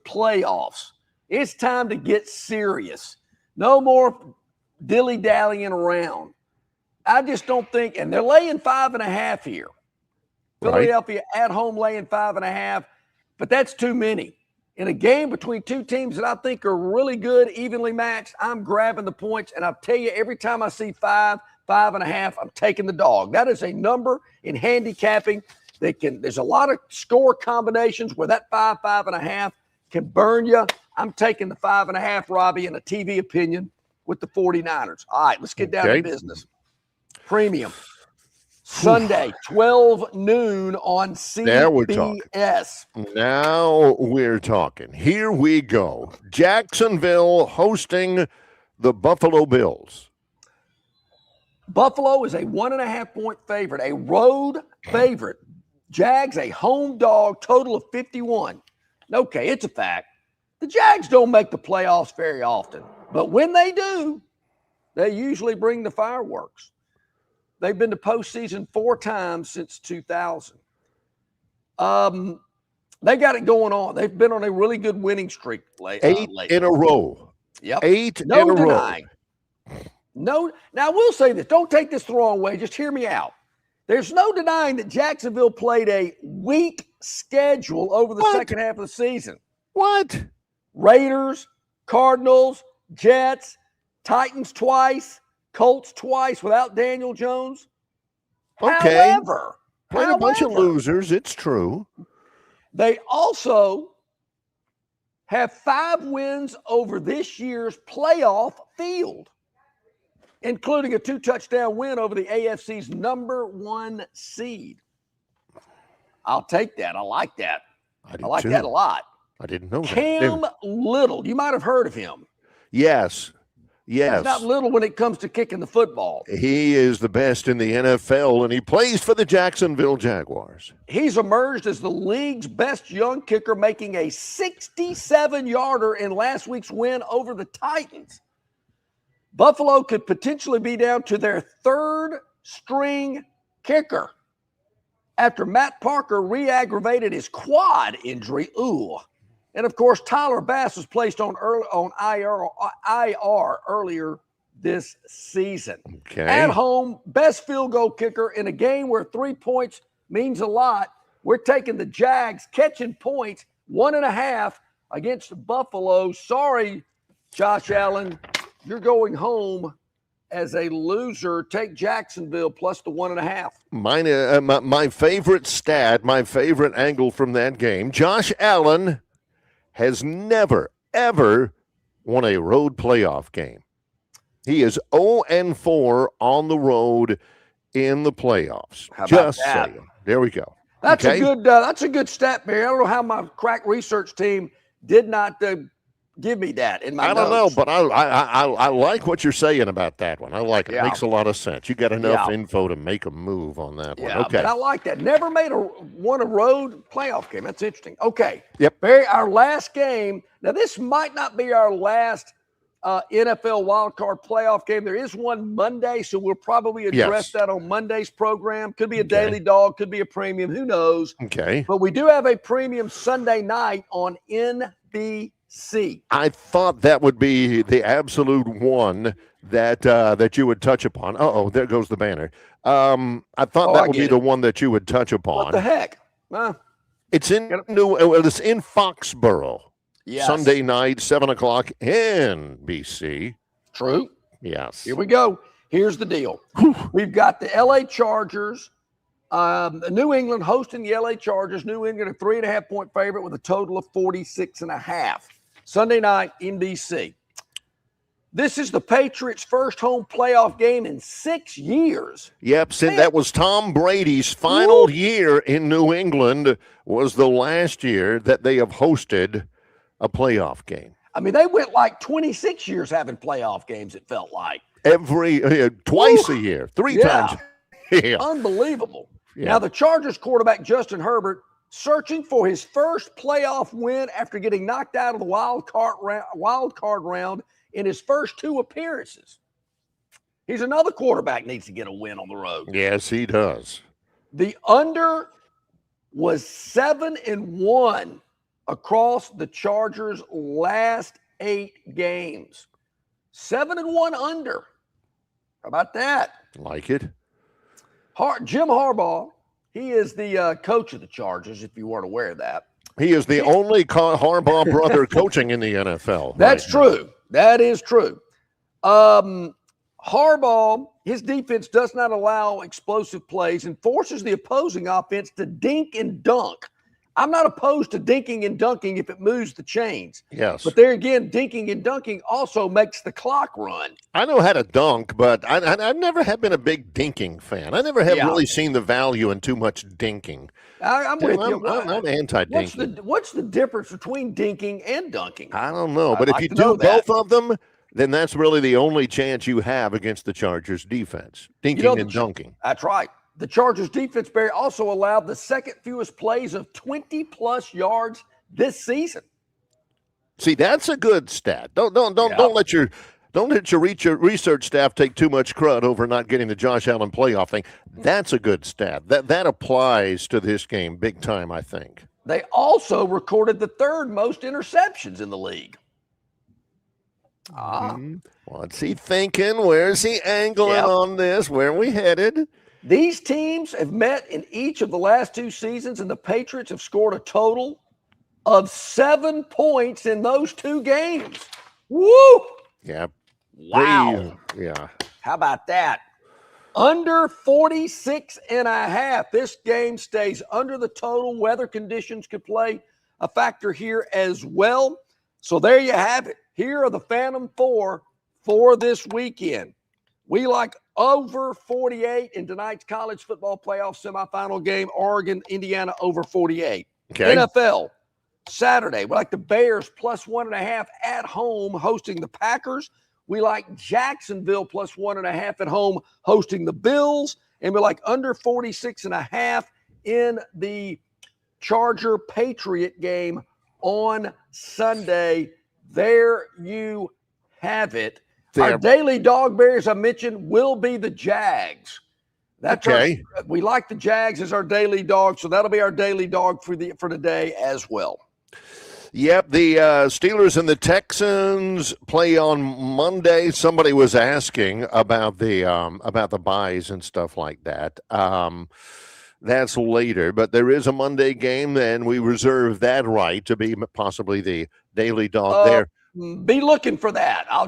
playoffs. It's time to get serious. No more dilly-dallying around. I just don't think, and they're laying 5.5 here. Philadelphia at home laying 5.5, but that's too many. In a game between 2 teams that I think are really good, evenly matched, I'm grabbing the points, and I'll tell you, every time I see 5.5, I'm taking the dog. That is a number in handicapping that there's a lot of score combinations where that 5.5 can burn you. I'm taking the 5.5, Robbie, in a TV opinion with the 49ers. All right, let's get down to business. Premium. Sunday, 12 noon on CBS. Now we're talking. Here we go. Jacksonville hosting the Buffalo Bills. Buffalo is a 1.5-point favorite, a road favorite. Jags, a home dog, total of 51. Okay, it's a fact. The Jags don't make the playoffs very often, but when they do, they usually bring the fireworks. They've been to postseason 4 times since 2000. They got it going on. They've been on a really good winning streak lately. 8 in a row. Yep. 8 in a row. No, now I will say this. Don't take this the wrong way. Just hear me out. There's no denying that Jacksonville played a weak schedule over the second half of the season. What? Raiders, Cardinals, Jets, Titans twice, Colts twice without Daniel Jones. Okay. However, played a bunch of losers. It's true. They also have 5 wins over this year's playoff field, including a 2-touchdown win over the AFC's number 1 seed. I'll take that. I like that. I like that a lot. I didn't know Cam Little. You might have heard of him. Yes. He's not little when it comes to kicking the football. He is the best in the NFL, and he plays for the Jacksonville Jaguars. He's emerged as the league's best young kicker, making a 67-yarder in last week's win over the Titans. Buffalo could potentially be down to their 3rd-string kicker after Matt Parker re-aggravated his quad injury. Ooh. And, of course, Tyler Bass was placed on IR earlier this season. Okay. At home, best field goal kicker in a game where 3 points means a lot. We're taking the Jags catching points, 1.5 against Buffalo. Sorry, Josh Allen, you're going home as a loser. Take Jacksonville plus the 1.5. My favorite stat, my favorite angle from that game, Josh Allen has never, ever won a road playoff game. He is 0-4 on the road in the playoffs. How about that? Saying. There we go. That's a good stat, Barry. I don't know how my crack research team did not give me that in my notes. I don't know, but I like what you're saying about that one. I like it. It makes a lot of sense. You got enough info to make a move on that one. Okay. But I like that. Never won a road playoff game. That's interesting. Okay. Yep. Barry, our last game. Now, this might not be our last NFL wildcard playoff game. There is one Monday, so we'll probably address that on Monday's program. Could be a daily dog, could be a premium, who knows? Okay. But we do have a premium Sunday night on NBC. I thought that would be the absolute one that you would touch upon. Uh-oh, there goes the banner. I thought that would be the one that you would touch upon. What the heck? It's in Foxborough. Yes. Sunday night, 7 o'clock, NBC. True. Yes. Here we go. Here's the deal. We've got the LA Chargers, New England hosting the LA Chargers. New England a 3.5-point favorite with a total of 46.5. Sunday night, NBC. This is the Patriots' first home playoff game in 6 years. Yep, said that was Tom Brady's final year in New England was the last year that they have hosted a playoff game. I mean, they went like 26 years having playoff games, it felt like. Twice a year, 3 times. Yeah. Unbelievable. Yeah. Now, the Chargers quarterback, Justin Herbert, searching for his first playoff win after getting knocked out of the wild card round in his first 2 appearances. He's another quarterback needs to get a win on the road. Yes, he does. The under was 7-1 across the Chargers' last 8 games. 7-1 under. How about that? Like it. Jim Harbaugh, he is the coach of the Chargers, if you weren't aware of that. He is the only Harbaugh brother coaching in the NFL. That's true. That is true. Harbaugh, his defense does not allow explosive plays and forces the opposing offense to dink and dunk. I'm not opposed to dinking and dunking if it moves the chains. Yes. But there again, dinking and dunking also makes the clock run. I know how to dunk, but I never have been a big dinking fan. I never have really seen the value in too much dinking. I'm with you. I'm anti-dinking. What's the difference between dinking and dunking? I don't know. But if you do both of them, then that's really the only chance you have against the Chargers defense. Dinking and dunking. That's right. The Chargers defense, Barry, also allowed the second fewest plays of 20-plus yards this season. See, that's a good stat. Don't let your research staff take too much crud over not getting the Josh Allen playoff thing. That's a good stat. That applies to this game big time, I think. They also recorded the 3rd most interceptions in the league. What's he thinking? Where's he angling on this? Where are we headed? These teams have met in each of the last 2 seasons, and the Patriots have scored a total of 7 points in those 2 games. Woo! Yeah. Wow. Yeah. How about that? Under 46.5. This game stays under the total. Weather conditions could play a factor here as well. So there you have it. Here are the Phantom 4 for this weekend. We like over 48 in tonight's college football playoff semifinal game. Oregon, Indiana over 48. Okay. NFL, Saturday. We like the Bears plus 1.5 at home hosting the Packers. We like Jacksonville plus 1.5 at home hosting the Bills. And we like under 46.5 in the Charger Patriot game on Sunday. There you have it. Our daily dog, Barry, as I mentioned, will be the Jags. That's okay. We like the Jags as our daily dog, so that'll be our daily dog for today as well. Yep, the Steelers and the Texans play on Monday. Somebody was asking about the buys and stuff like that. That's later, but there is a Monday game, and we reserve that right to be possibly the daily dog there. Be looking for that. I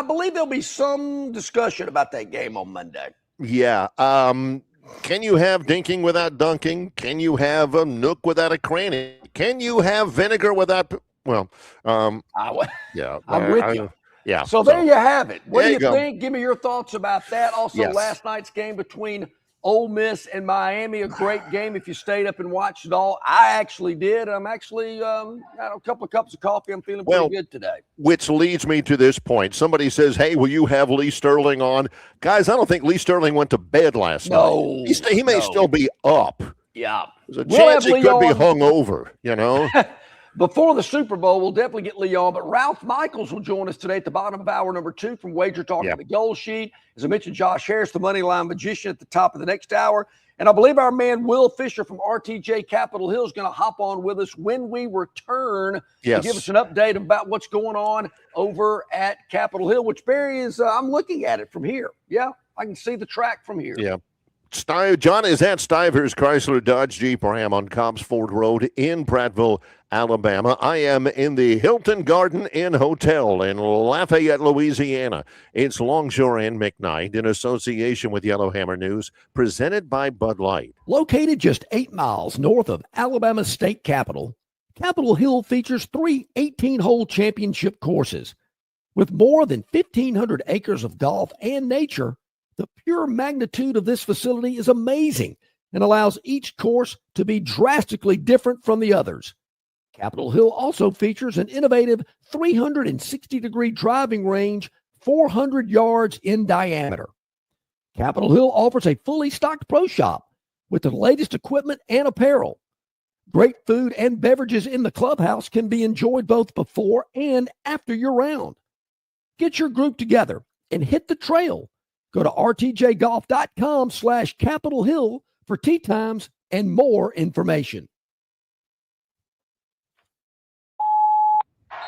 believe there'll be some discussion about that game on Monday. Yeah. Can you have dinking without dunking? Can you have a nook without a cranny? Can you have vinegar without? Well, yeah. I'm with you. Yeah. So there you have it. What do you think? Give me your thoughts about that. Also, last night's game between Ole Miss and Miami, a great game if you stayed up and watched it all. I actually did. I'm actually had a couple of cups of coffee. I'm feeling pretty good today. Which leads me to this point. Somebody says, hey, will you have Lee Sterling on? Guys, I don't think Lee Sterling went to bed last night. He may still be up. Yeah. There's a chance he could be hung over, you know. Before the Super Bowl, we'll definitely get Lee on, but Ralph Michaels will join us today at the bottom of hour number 2 from Wager Talk on the Goal Sheet. As I mentioned, Josh Harris, the Money Line Magician, at the top of the next hour. And I believe our man Will Fisher from RTJ Capitol Hill is going to hop on with us when we return to give us an update about what's going on over at Capitol Hill, which Barry is, I'm looking at it from here. Yeah, I can see the track from here. Yeah. John is at Stivers Chrysler Dodge Jeep Ram on Cobbs Ford Road in Prattville, Alabama. I am in the Hilton Garden Inn Hotel in Lafayette, Louisiana. It's Longshore McKnight in association with Yellowhammer News, presented by Bud Light. Located just 8 miles north of Alabama's state capital, Capitol Hill features 3 18-hole championship courses. With more than 1,500 acres of golf and nature, the pure magnitude of this facility is amazing and allows each course to be drastically different from the others. Capitol Hill also features an innovative 360-degree driving range, 400 yards in diameter. Capitol Hill offers a fully stocked pro shop with the latest equipment and apparel. Great food and beverages in the clubhouse can be enjoyed both before and after your round. Get your group together and hit the trail. Go to rtjgolf.com/Capitol Hill for tee times and more information.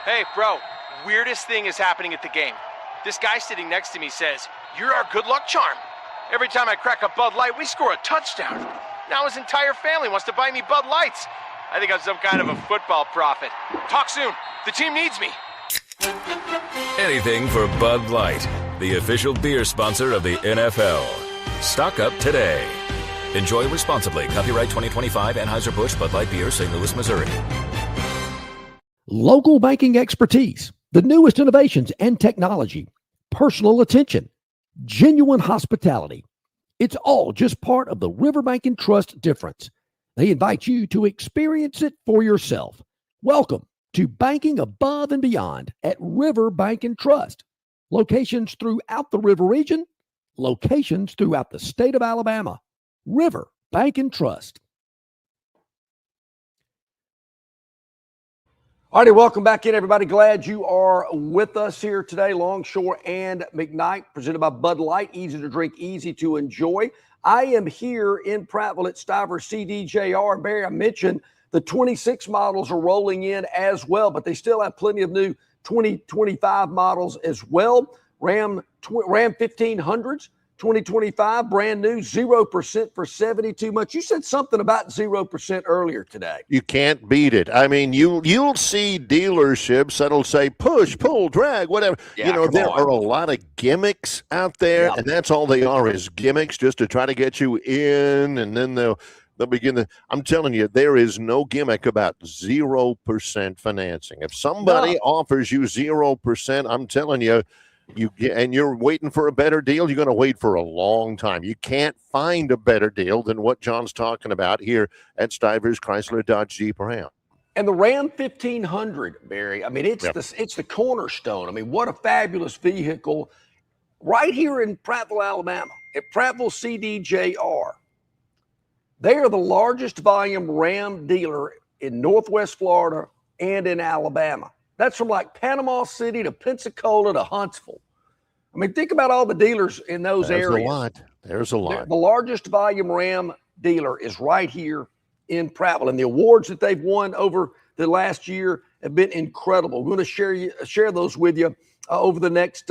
Hey, bro, weirdest thing is happening at the game. This guy sitting next to me says, "You're our good luck charm." Every time I crack a Bud Light, we score a touchdown. Now his entire family wants to buy me Bud Lights. I think I'm some kind of a football prophet. Talk soon. The team needs me. Anything for Bud Light, the official beer sponsor of the NFL. Stock up today. Enjoy responsibly. Copyright 2025 Anheuser-Busch Bud Light Beer, St. Louis, Missouri. Local banking expertise, the newest innovations and technology, personal attention, genuine hospitality. It's all just part of the Riverbank and Trust difference. They invite you to experience it for yourself. Welcome to banking above and beyond at River Bank and Trust. Locations throughout the River region, locations throughout the state of Alabama. River Bank and Trust. All righty, welcome back in, everybody. Glad you are with us here today. Longshore and McKnight, presented by Bud Light. Easy to drink, easy to enjoy. I am here in Prattville at Stivers CDJR. Barry, I mentioned the 26 models are rolling in as well, but they still have plenty of new 2025 models as well. Ram 1500s, 2025, brand new, 0% for 72 months. You said something about 0% earlier today. You can't beat it. I mean, you'll see dealerships that'll say push, pull, drag, whatever. Yeah, there are a lot of gimmicks out there, and that's all they are, is gimmicks just to try to get you in, and then they'll begin to. I'm telling you, there is no gimmick about 0% financing. If somebody offers you 0%, I'm telling you, and you're waiting for a better deal, you're going to wait for a long time. You can't find a better deal than what John's talking about here at Stivers Chrysler Dodge Jeep Ram. And the Ram 1500, Barry, I mean, it's the cornerstone. I mean, what a fabulous vehicle right here in Prattville, Alabama, at Prattville CDJR. They are the largest volume Ram dealer in Northwest Florida and in Alabama. That's from like Panama City to Pensacola to Huntsville. I mean, think about all the dealers in those areas. There's a lot. The largest volume Ram dealer is right here in Prattville. And the awards that they've won over the last year have been incredible. We're going to share those with you over the next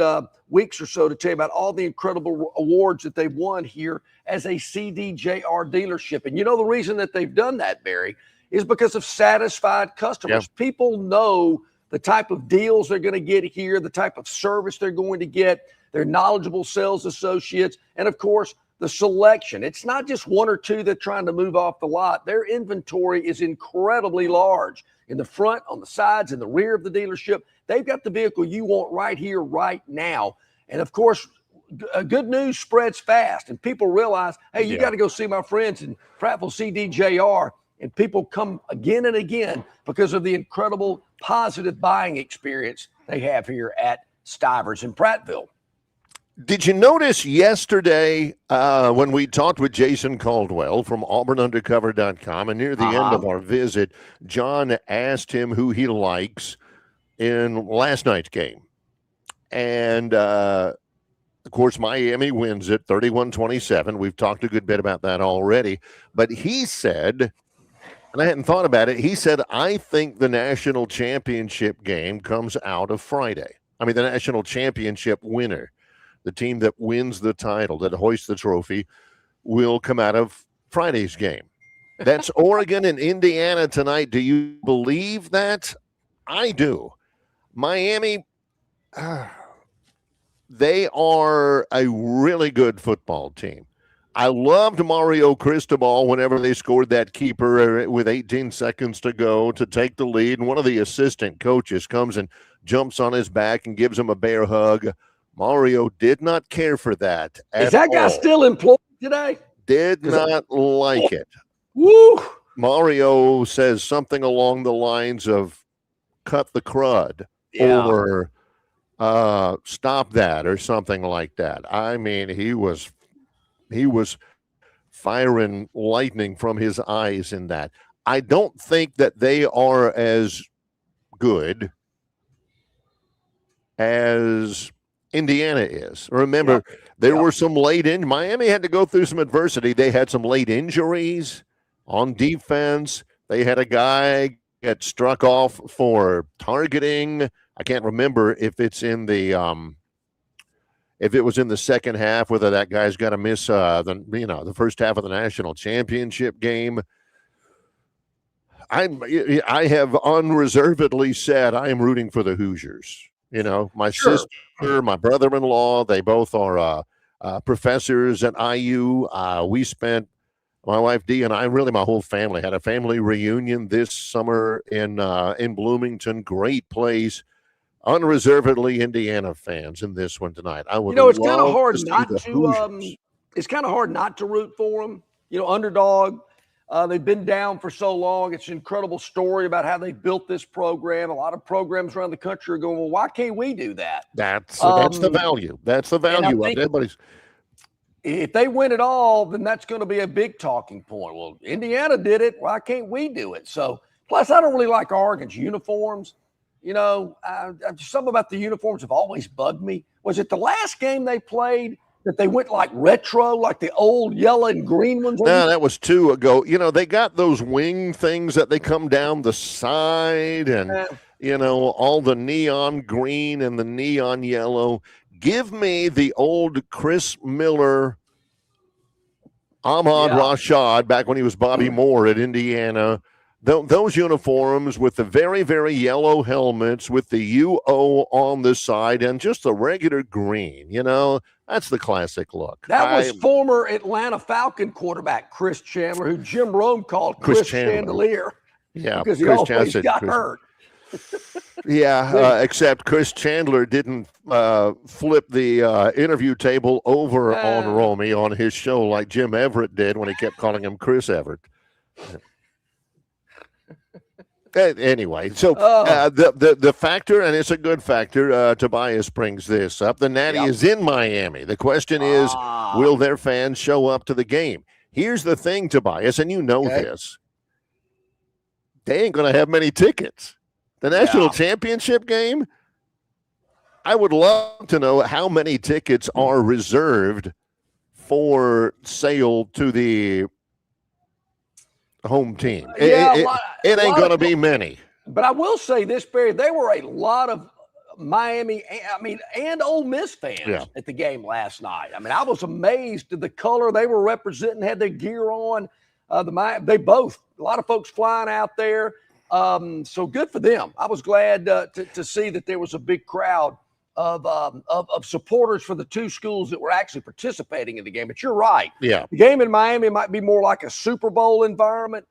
weeks or so to tell you about all the incredible awards that they've won here as a CDJR dealership. And you know the reason that they've done that, Barry, is because of satisfied customers. Yep. People know the type of deals they're going to get here, the type of service they're going to get, their knowledgeable sales associates, and of course, the selection. It's not just one or two that's trying to move off the lot. Their inventory is incredibly large. In the front, on the sides, in the rear of the dealership, they've got the vehicle you want right here, right now. And of course, good news spreads fast, and people realize, hey, you got to go see my friends in Prattville CDJR. And people come again and again because of the incredible positive buying experience they have here at Stivers in Prattville. Did you notice yesterday when we talked with Jason Caldwell from AuburnUndercover.com, and near the end of our visit, John asked him who he likes in last night's game. And, of course, Miami wins it 31-27. We've talked a good bit about that already. But he said, and I hadn't thought about it, he said, I think the national championship game comes out of Friday. I mean, the national championship winner. The team that wins the title, that hoists the trophy, will come out of Friday's game. That's Oregon and Indiana tonight. Do you believe that? I do. Miami, they are a really good football team. I loved Mario Cristobal whenever they scored that keeper with 18 seconds to go to take the lead, and one of the assistant coaches comes and jumps on his back and gives him a bear hug. Mario did not care for that. Is that guy still employed today? Did not like it. Woo! Mario says something along the lines of cut the crud or stop that or something like that. I mean, he was firing lightning from his eyes in that. I don't think that they are as good as Indiana is. Remember, there were some Miami had to go through some adversity. They had some late injuries on defense. They had a guy get struck off for targeting. I can't remember if it's in the if it was in the second half, whether that guy's got to miss the first half of the national championship game. I have unreservedly said I am rooting for the Hoosiers. You know, my sister, my brother-in-law, they both are professors at IU. We spent, my wife Dee and I, really my whole family, had a family reunion this summer in Bloomington. Great place. Unreservedly Indiana fans in this one tonight. I would. It's kind of hard not to. It's kind of hard not to root for them. Underdog. They've been down for so long. It's an incredible story about how they built this program. A lot of programs around the country are going, well, why can't we do that? That's the value. That's the value of everybody's. If they win it all, then that's going to be a big talking point. Well, Indiana did it. Why can't we do it? So, plus, I don't really like Oregon's uniforms. Something about the uniforms have always bugged me. Was it the last game they played that they went like retro, like the old yellow and green ones? No, that was 2 ago. They got those wing things that they come down the side and, all the neon green and the neon yellow. Give me the old Chris Miller, Ahmad Rashad, back when he was Bobby Moore at Indiana. Those uniforms with the very, very yellow helmets with the UO on the side and just the regular green, that's the classic look. That was former Atlanta Falcon quarterback Chris Chandler, who Jim Rome called Chris Chandelier. Yeah, because he always got hurt. Except Chris Chandler didn't flip the interview table over on Romy on his show like Jim Everett did when he kept calling him Chris Everett. Anyway, so the factor, and it's a good factor, Tobias brings this up. The Natty is in Miami. The question is, will their fans show up to the game? Here's the thing, Tobias, and this. They ain't going to have many tickets. The national championship game, I would love to know how many tickets are reserved for sale to the home team. It ain't going to be many. But I will say this, Barry, there were a lot of Miami, and Ole Miss fans at the game last night. I was amazed at the color they were representing, had their gear on. A lot of folks flying out there. So good for them. I was glad to see that there was a big crowd of supporters for the two schools that were actually participating in the game. But you're right. Yeah. The game in Miami might be more like a Super Bowl environment.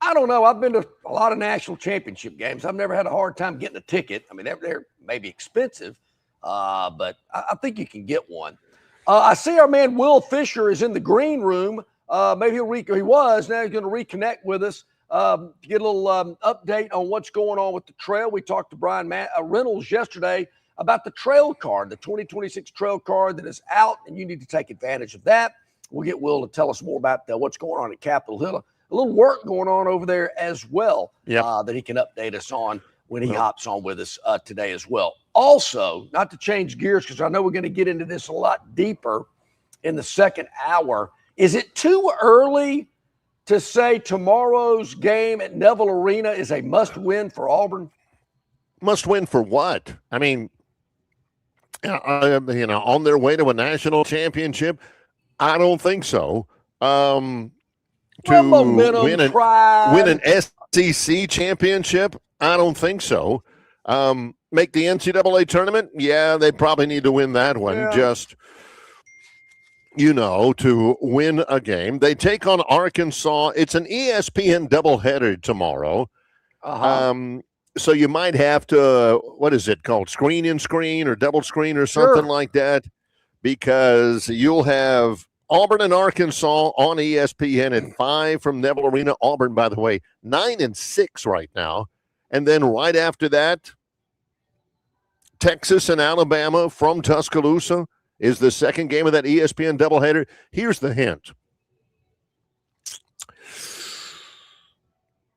I don't know. I've been to a lot of national championship games. I've never had a hard time getting a ticket. They're maybe expensive, but I think you can get one. I see our man Will Fisher is in the green room. Maybe he was. Now he's going to reconnect with us to get a little update on what's going on with the trail. We talked to Brian Reynolds yesterday about the trail card, the 2026 trail card that is out, and you need to take advantage of that. We'll get Will to tell us more about what's going on at Capitol Hill. A little work going on over there as well that he can update us on when he hops on with us today as well. Also, not to change gears, because I know we're going to get into this a lot deeper in the second hour. Is it too early to say tomorrow's game at Neville Arena is a must-win for Auburn? Must win for what? I mean, on their way to a national championship, I don't think so. Momentum, win an SEC championship, I don't think so. Make the NCAA tournament, yeah, they probably need to win that one. Yeah. Just to win a game. They take on Arkansas. It's an ESPN doubleheader tomorrow. So you might have to, what is it called? Screen in screen or double screen or something like that, because you'll have Auburn and Arkansas on ESPN at 5 from Neville Arena. Auburn, by the way, 9-6 right now. And then right after that, Texas and Alabama from Tuscaloosa is the second game of that ESPN doubleheader. Here's the hint.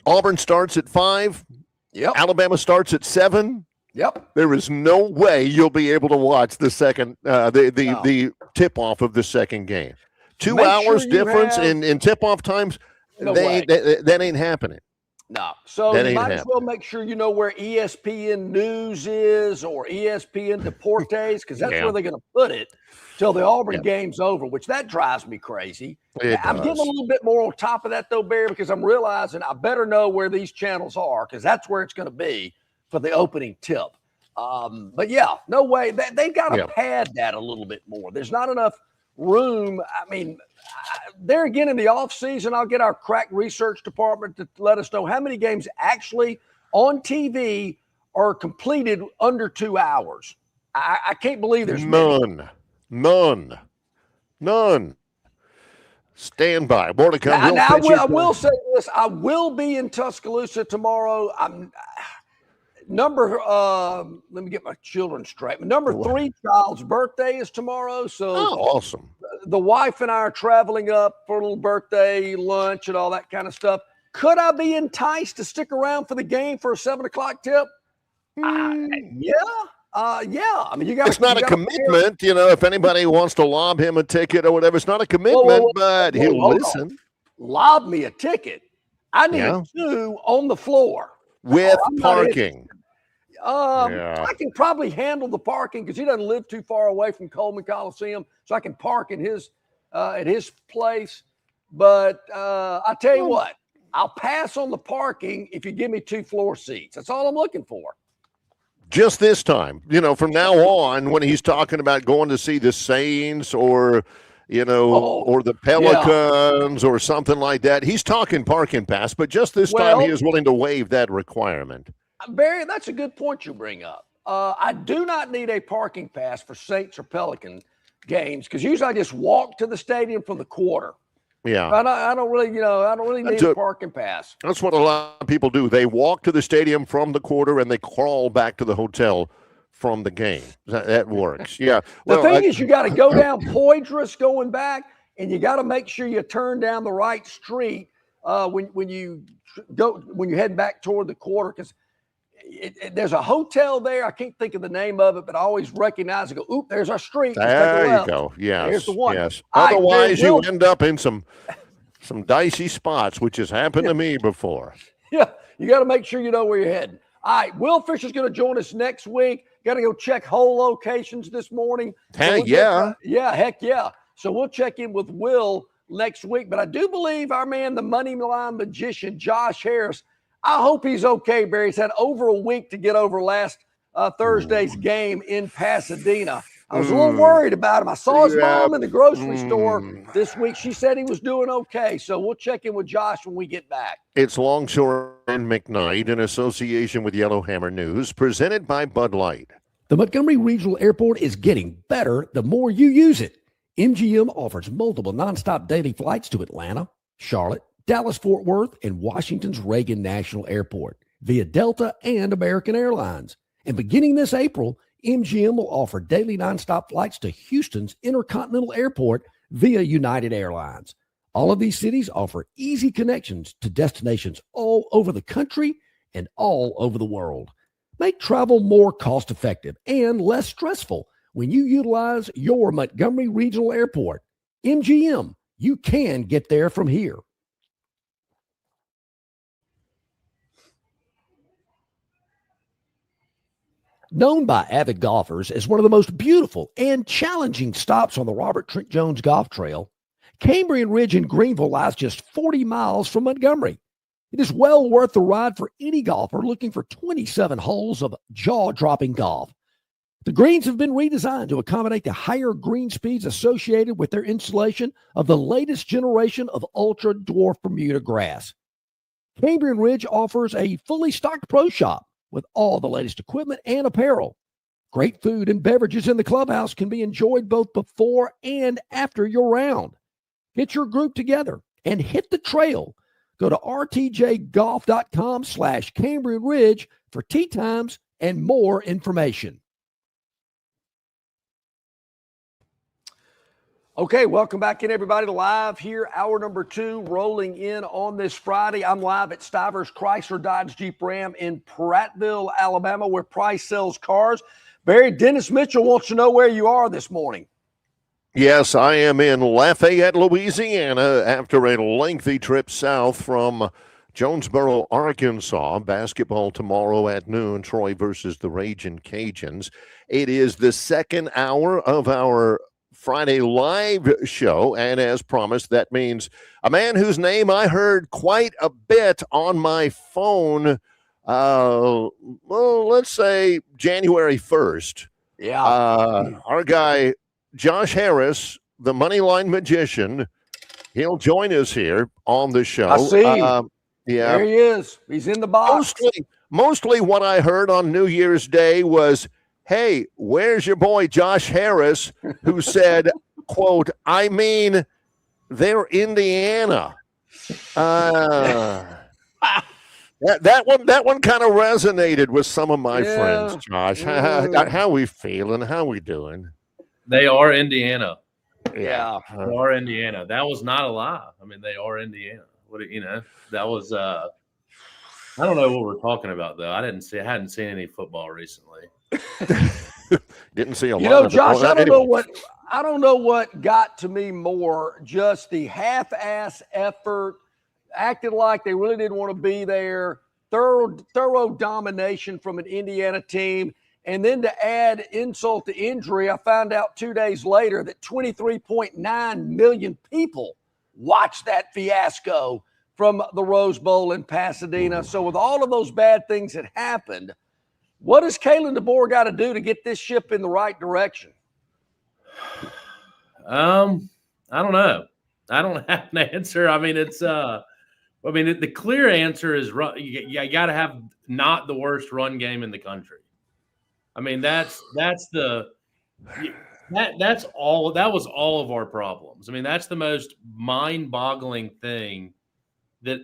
Auburn starts at 5. Yep. Alabama starts at 7. Yep. There is no way you'll be able to watch the second, the tip-off of the second game. 2 hours difference in tip-off times, that ain't happening. No. So you might as well make sure you know where ESPN News is or ESPN Deportes, because that's where they're going to put it till the Auburn game's over, which that drives me crazy. I'm getting a little bit more on top of that, though, Barry, because I'm realizing I better know where these channels are, because that's where it's going to be for the opening tip. But, yeah, no way. They've got to pad that a little bit more. There's not enough room. I mean, there again in the offseason, I'll get our crack research department to let us know how many games actually on TV are completed under 2 hours. I can't believe there's None. Stand by. More to come. I will say this. I will be in Tuscaloosa tomorrow. Let me get my children straight. Number 3 child's birthday is tomorrow. So awesome. The wife and I are traveling up for a little birthday lunch and all that kind of stuff. Could I be enticed to stick around for the game for a 7:00 tip? Yeah. I mean, it's not a commitment. If anybody wants to lob him a ticket or whatever, it's not a commitment, but he'll listen. Lob me a ticket. I need 2 on the floor. With parking. I can probably handle the parking because he doesn't live too far away from Coleman Coliseum, so I can park in at his place. But I tell you what, I'll pass on the parking if you give me 2 floor seats. That's all I'm looking for. Just this time, from now on, when he's talking about going to see the Saints or or the Pelicans or something like that. He's talking parking pass, but just this time he is willing to waive that requirement. Barry, that's a good point you bring up. I do not need a parking pass for Saints or Pelican games because usually I just walk to the stadium from the quarter. Yeah. I don't really need a parking pass. That's what a lot of people do. They walk to the stadium from the quarter and they crawl back to the hotel from the game. That works. Yeah. The thing is, you got to go down Poydras going back, and you got to make sure you turn down the right street when you head back toward the quarter, because there's a hotel there. I can't think of the name of it, but I always recognize it. Go, oop, there's our street. There you go. Yes. There's the one. Yes. Otherwise, you end up in some dicey spots, which has happened to me before. Yeah. You got to make sure you know where you're heading. All right. Will Fisher's going to join us next week. Got to go check hole locations this morning. Heck yeah. Heck yeah. So we'll check in with Will next week. But I do believe our man, the money line magician, Josh Harris, I hope he's okay, Barry. He's had over a week to get over last Thursday's game in Pasadena. I was a little worried about him. I saw his mom in the grocery store this week. She said he was doing okay. So we'll check in with Josh when we get back. It's Longshore and McKnight in association with Yellowhammer News, presented by Bud Light. The Montgomery Regional Airport is getting better the more you use it. MGM offers multiple nonstop daily flights to Atlanta, Charlotte, Dallas-Fort Worth, and Washington's Reagan National Airport via Delta and American Airlines. And beginning this April, MGM will offer daily nonstop flights to Houston's Intercontinental Airport via United Airlines. All of these cities offer easy connections to destinations all over the country and all over the world. Make travel more cost-effective and less stressful when you utilize your Montgomery Regional Airport. MGM, you can get there from here. Known by avid golfers as one of the most beautiful and challenging stops on the Robert Trent Jones Golf Trail, Cambrian Ridge in Greenville lies just 40 miles from Montgomery. It is well worth the ride for any golfer looking for 27 holes of jaw-dropping golf. The greens have been redesigned to accommodate the higher green speeds associated with their installation of the latest generation of ultra-dwarf Bermuda grass. Cambrian Ridge offers a fully stocked pro shop with all the latest equipment and apparel. Great food and beverages in the clubhouse can be enjoyed both before and after your round. Get your group together and hit the trail. Go to rtjgolf.com/Cambrian Ridge for tee times and more information. Okay, welcome back in, everybody. Live here, hour number 2, rolling in on this Friday. I'm live at Stivers Chrysler Dodge Jeep Ram in Prattville, Alabama, where Price sells cars. Barry, Dennis Mitchell wants to know where you are this morning. Yes, I am in Lafayette, Louisiana, after a lengthy trip south from Jonesboro, Arkansas. Basketball tomorrow at noon, Troy versus the Ragin' Cajuns. It is the second hour of our Friday live show, and as promised, that means a man whose name I heard quite a bit on my phone, let's say January 1st. Yeah. Our guy, Josh Harris, the Moneyline Magician, he'll join us here on the show. I see. Yeah. There he is. He's in the box. Mostly what I heard on New Year's Day was, hey, where's your boy Josh Harris, who said, quote, I mean, they're Indiana. That one kind of resonated with some of my friends, Josh. How we feeling? How we doing? They are Indiana. Yeah. They are Indiana. That was not a lie. I mean, they are Indiana. That was I don't know what we're talking about though. I hadn't seen any football recently. Didn't see a lot. You know, of Josh, it. I don't know what got to me more, just the half-ass effort, acted like they really didn't want to be there, thorough domination from an Indiana team, and then to add insult to injury, I found out 2 days later that 23.9 million people watched that fiasco from the Rose Bowl in Pasadena. So with all of those bad things that happened, what does Kalen DeBoer got to do to get this ship in the right direction? I don't know. I don't have an answer. I mean, the clear answer is run. You got to have not the worst run game in the country. I mean, that's all. That was all of our problems. I mean, that's the most mind-boggling thing that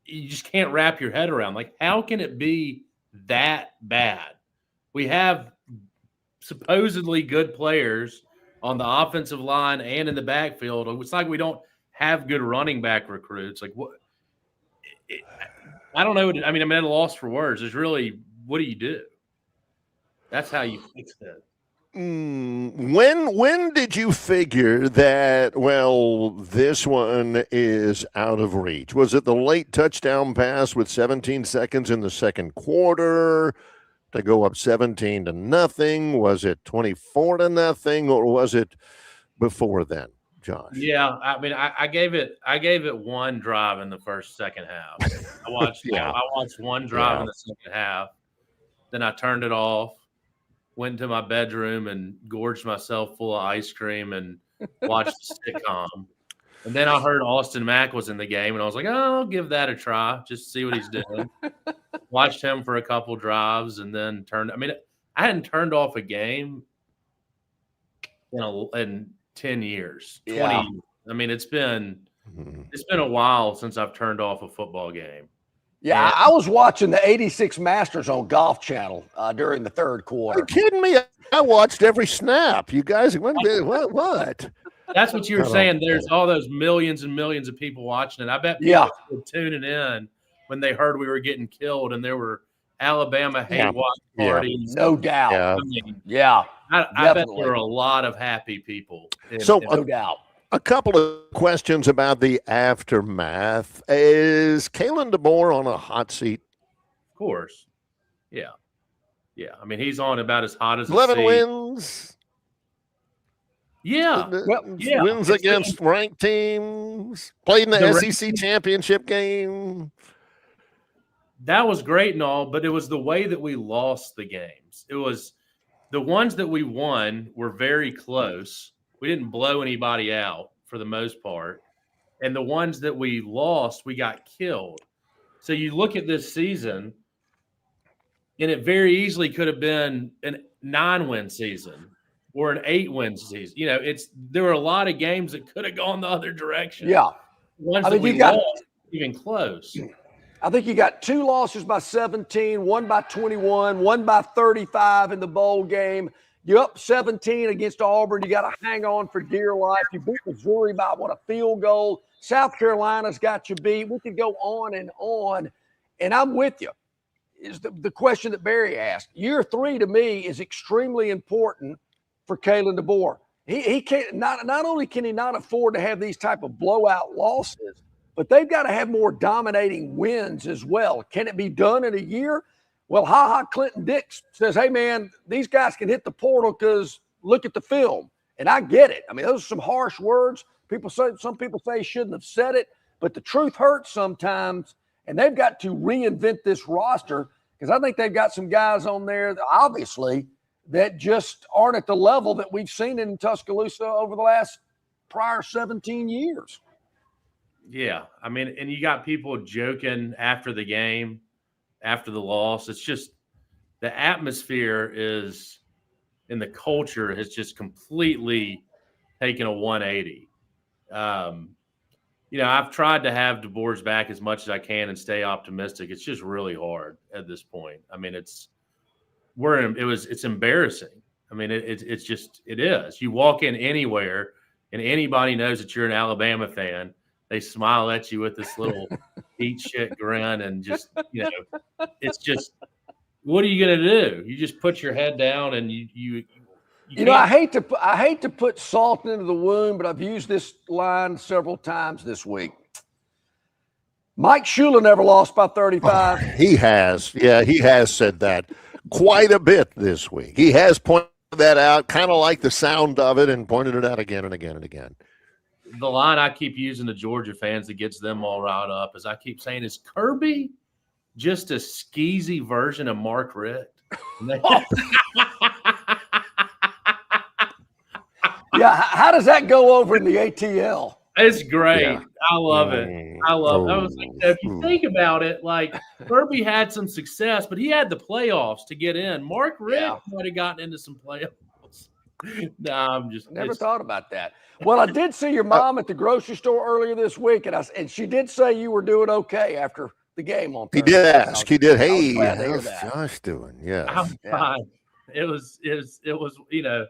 you just can't wrap your head around. Like, how can it be that bad? We have supposedly good players on the offensive line and in the backfield. It's like we don't have good running back recruits. Like, what? I don't know. I mean, I'm at a loss for words. It's really, what do you do? That's how you fix it. When did you figure that, well, this one is out of reach? Was it the late touchdown pass with 17 seconds in the second quarter to go up 17-0? Was it 24-0, or was it before then, Josh? Yeah, I mean, I gave it one drive in the second half. I watched one drive in the second half. Then I turned it off, went to my bedroom and gorged myself full of ice cream and watched the sitcom. And then I heard Austin Mack was in the game, and I was like, oh, I'll give that a try, just to see what he's doing. Watched him for a couple drives and then I hadn't turned off a game in 10 years, 20 years. I mean, it's been a while since I've turned off a football game. Yeah, And- I was watching the 86 Masters on Golf Channel during the third Are quarter. you kidding me? I watched every snap. You guys, what? That's what you were I don't saying. get There's it. all those millions and millions of people watching it. I bet people Yeah. were tuning in when they heard we were getting killed, and there were Alabama hate Yeah. watch Yeah. parties. No doubt. Yeah. I mean, Yeah, I bet definitely. there were a lot of happy people. So, no doubt. A couple of questions about the aftermath. Is Kalen DeBoer on a hot seat? of course, yeah. I mean, he's on about as hot as a 11 seat. wins. Yeah, yeah. Wins It's against ranked teams. Played in the The SEC championship game. that was great and all, but it was the way that we lost the games. It was the ones that we won were very close. We didn't blow anybody out for the most part. And the ones that we lost, we got killed. So you look at this season, and it very easily could have been a 9-win season or an 8-win season. You know, there were a lot of games that could have gone the other direction. Yeah. Ones I that mean, we you got- lost, even close. I think you got 2 losses by 17, 1 by 21, 1 by 35 in the bowl game. You're up 17 against Auburn. You got to hang on for dear life. You beat Missouri by a field goal. South Carolina's got you beat. We could go on. And I'm with you. Is the question that Barry asked. Year 3 to me is extremely important for Kalen DeBoer. He can't not only can he not afford to have these type of blowout losses, but they've got to have more dominating wins as well. Can it be done in a year? Well, Clinton Dix says, hey, man, these guys can hit the portal because look at the film. And I get it. I mean, those are some harsh words. Some people say he shouldn't have said it, but the truth hurts sometimes. And they've got to reinvent this roster because I think they've got some guys on there, obviously, that just aren't at the level that we've seen in Tuscaloosa over the last prior 17 years. Yeah. I mean, and you got people joking after the game, after the loss. It's just the atmosphere is and the culture has just completely taken a 180. You know, I've tried to have DeBoer's back as much as I can and stay optimistic. It's just really hard at this point. I mean, it's embarrassing. I mean, it is. You walk in anywhere and anybody knows that you're an Alabama fan. They smile at you with this little eat shit grin and just, you know, it's just, what are you going to do? You just put your head down and you know, I hate to put salt into the wound, but I've used this line several times this week. Mike Shula never lost by 35. He has. Yeah, he has said that quite a bit this week. He has pointed that out, kind of like the sound of it, and pointed it out again and again and again. The line I keep using to Georgia fans that gets them all riled up is I keep saying, is Kirby just a skeezy version of Mark Richt? Yeah, how does that go over in the ATL? It's great. Yeah. I love it. I was like, if you think about it, like Kirby had some success, but he had the playoffs to get in. Mark Richt might have gotten into some playoffs. No, I'm just Never thought about that. Well, I did see your mom at the grocery store earlier this week, and she did say you were doing okay after the game on Thursday. He did ask. He did. Hey, glad to hear how's that. Josh doing? Yeah. I'm fine. It was, you know,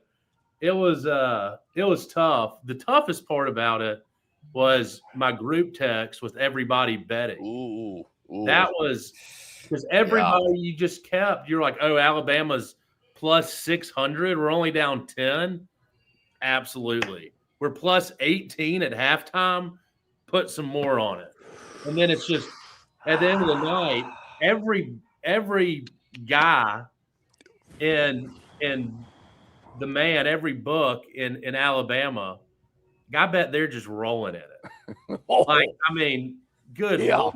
it was tough. The toughest part about it was my group text with everybody betting. Ooh. That was because everybody you just kept, you're like, oh, Alabama's plus 600. We're only down 10. Absolutely. We're plus 18 at halftime. Put some more on it. And then it's just at the end of the night, every guy in the man, every book in Alabama, I bet they're just rolling in it. Like, I mean, good. Yeah. Lord.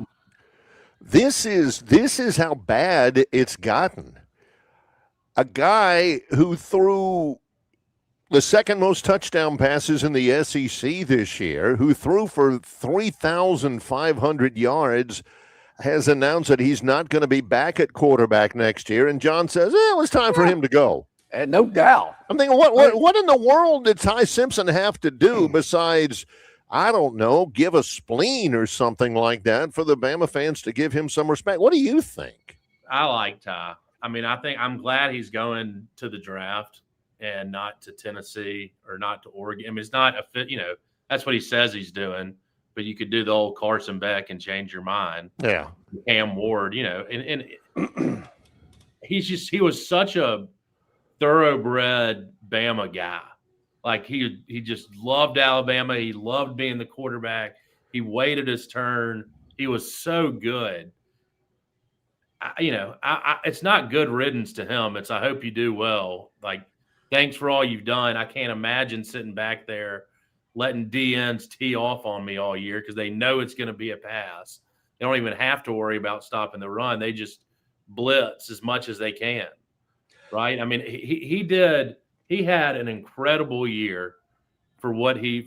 This is how bad it's gotten. A guy who threw the second most touchdown passes in the SEC this year, who threw for 3,500 yards, has announced that he's not going to be back at quarterback next year. And John says, it was time for him to go. And no doubt. I'm thinking, what in the world did Ty Simpson have to do besides I don't know, give a spleen or something like that for the Bama fans to give him some respect. What do you think? I like Ty. I mean, I'm glad he's going to the draft and not to Tennessee or not to Oregon. I mean, it's not a fit, that's what he says he's doing, but you could do the old Carson Beck and change your mind. Yeah. Cam Ward, and he was such a thoroughbred Bama guy. Like he just loved Alabama. He loved being the quarterback. He waited his turn. He was so good. It's not good riddance to him. It's I hope you do well. Like, thanks for all you've done. I can't imagine sitting back there letting DNs tee off on me all year because they know it's going to be a pass. They don't even have to worry about stopping the run. They just blitz as much as they can, right? I mean, he had an incredible year for what he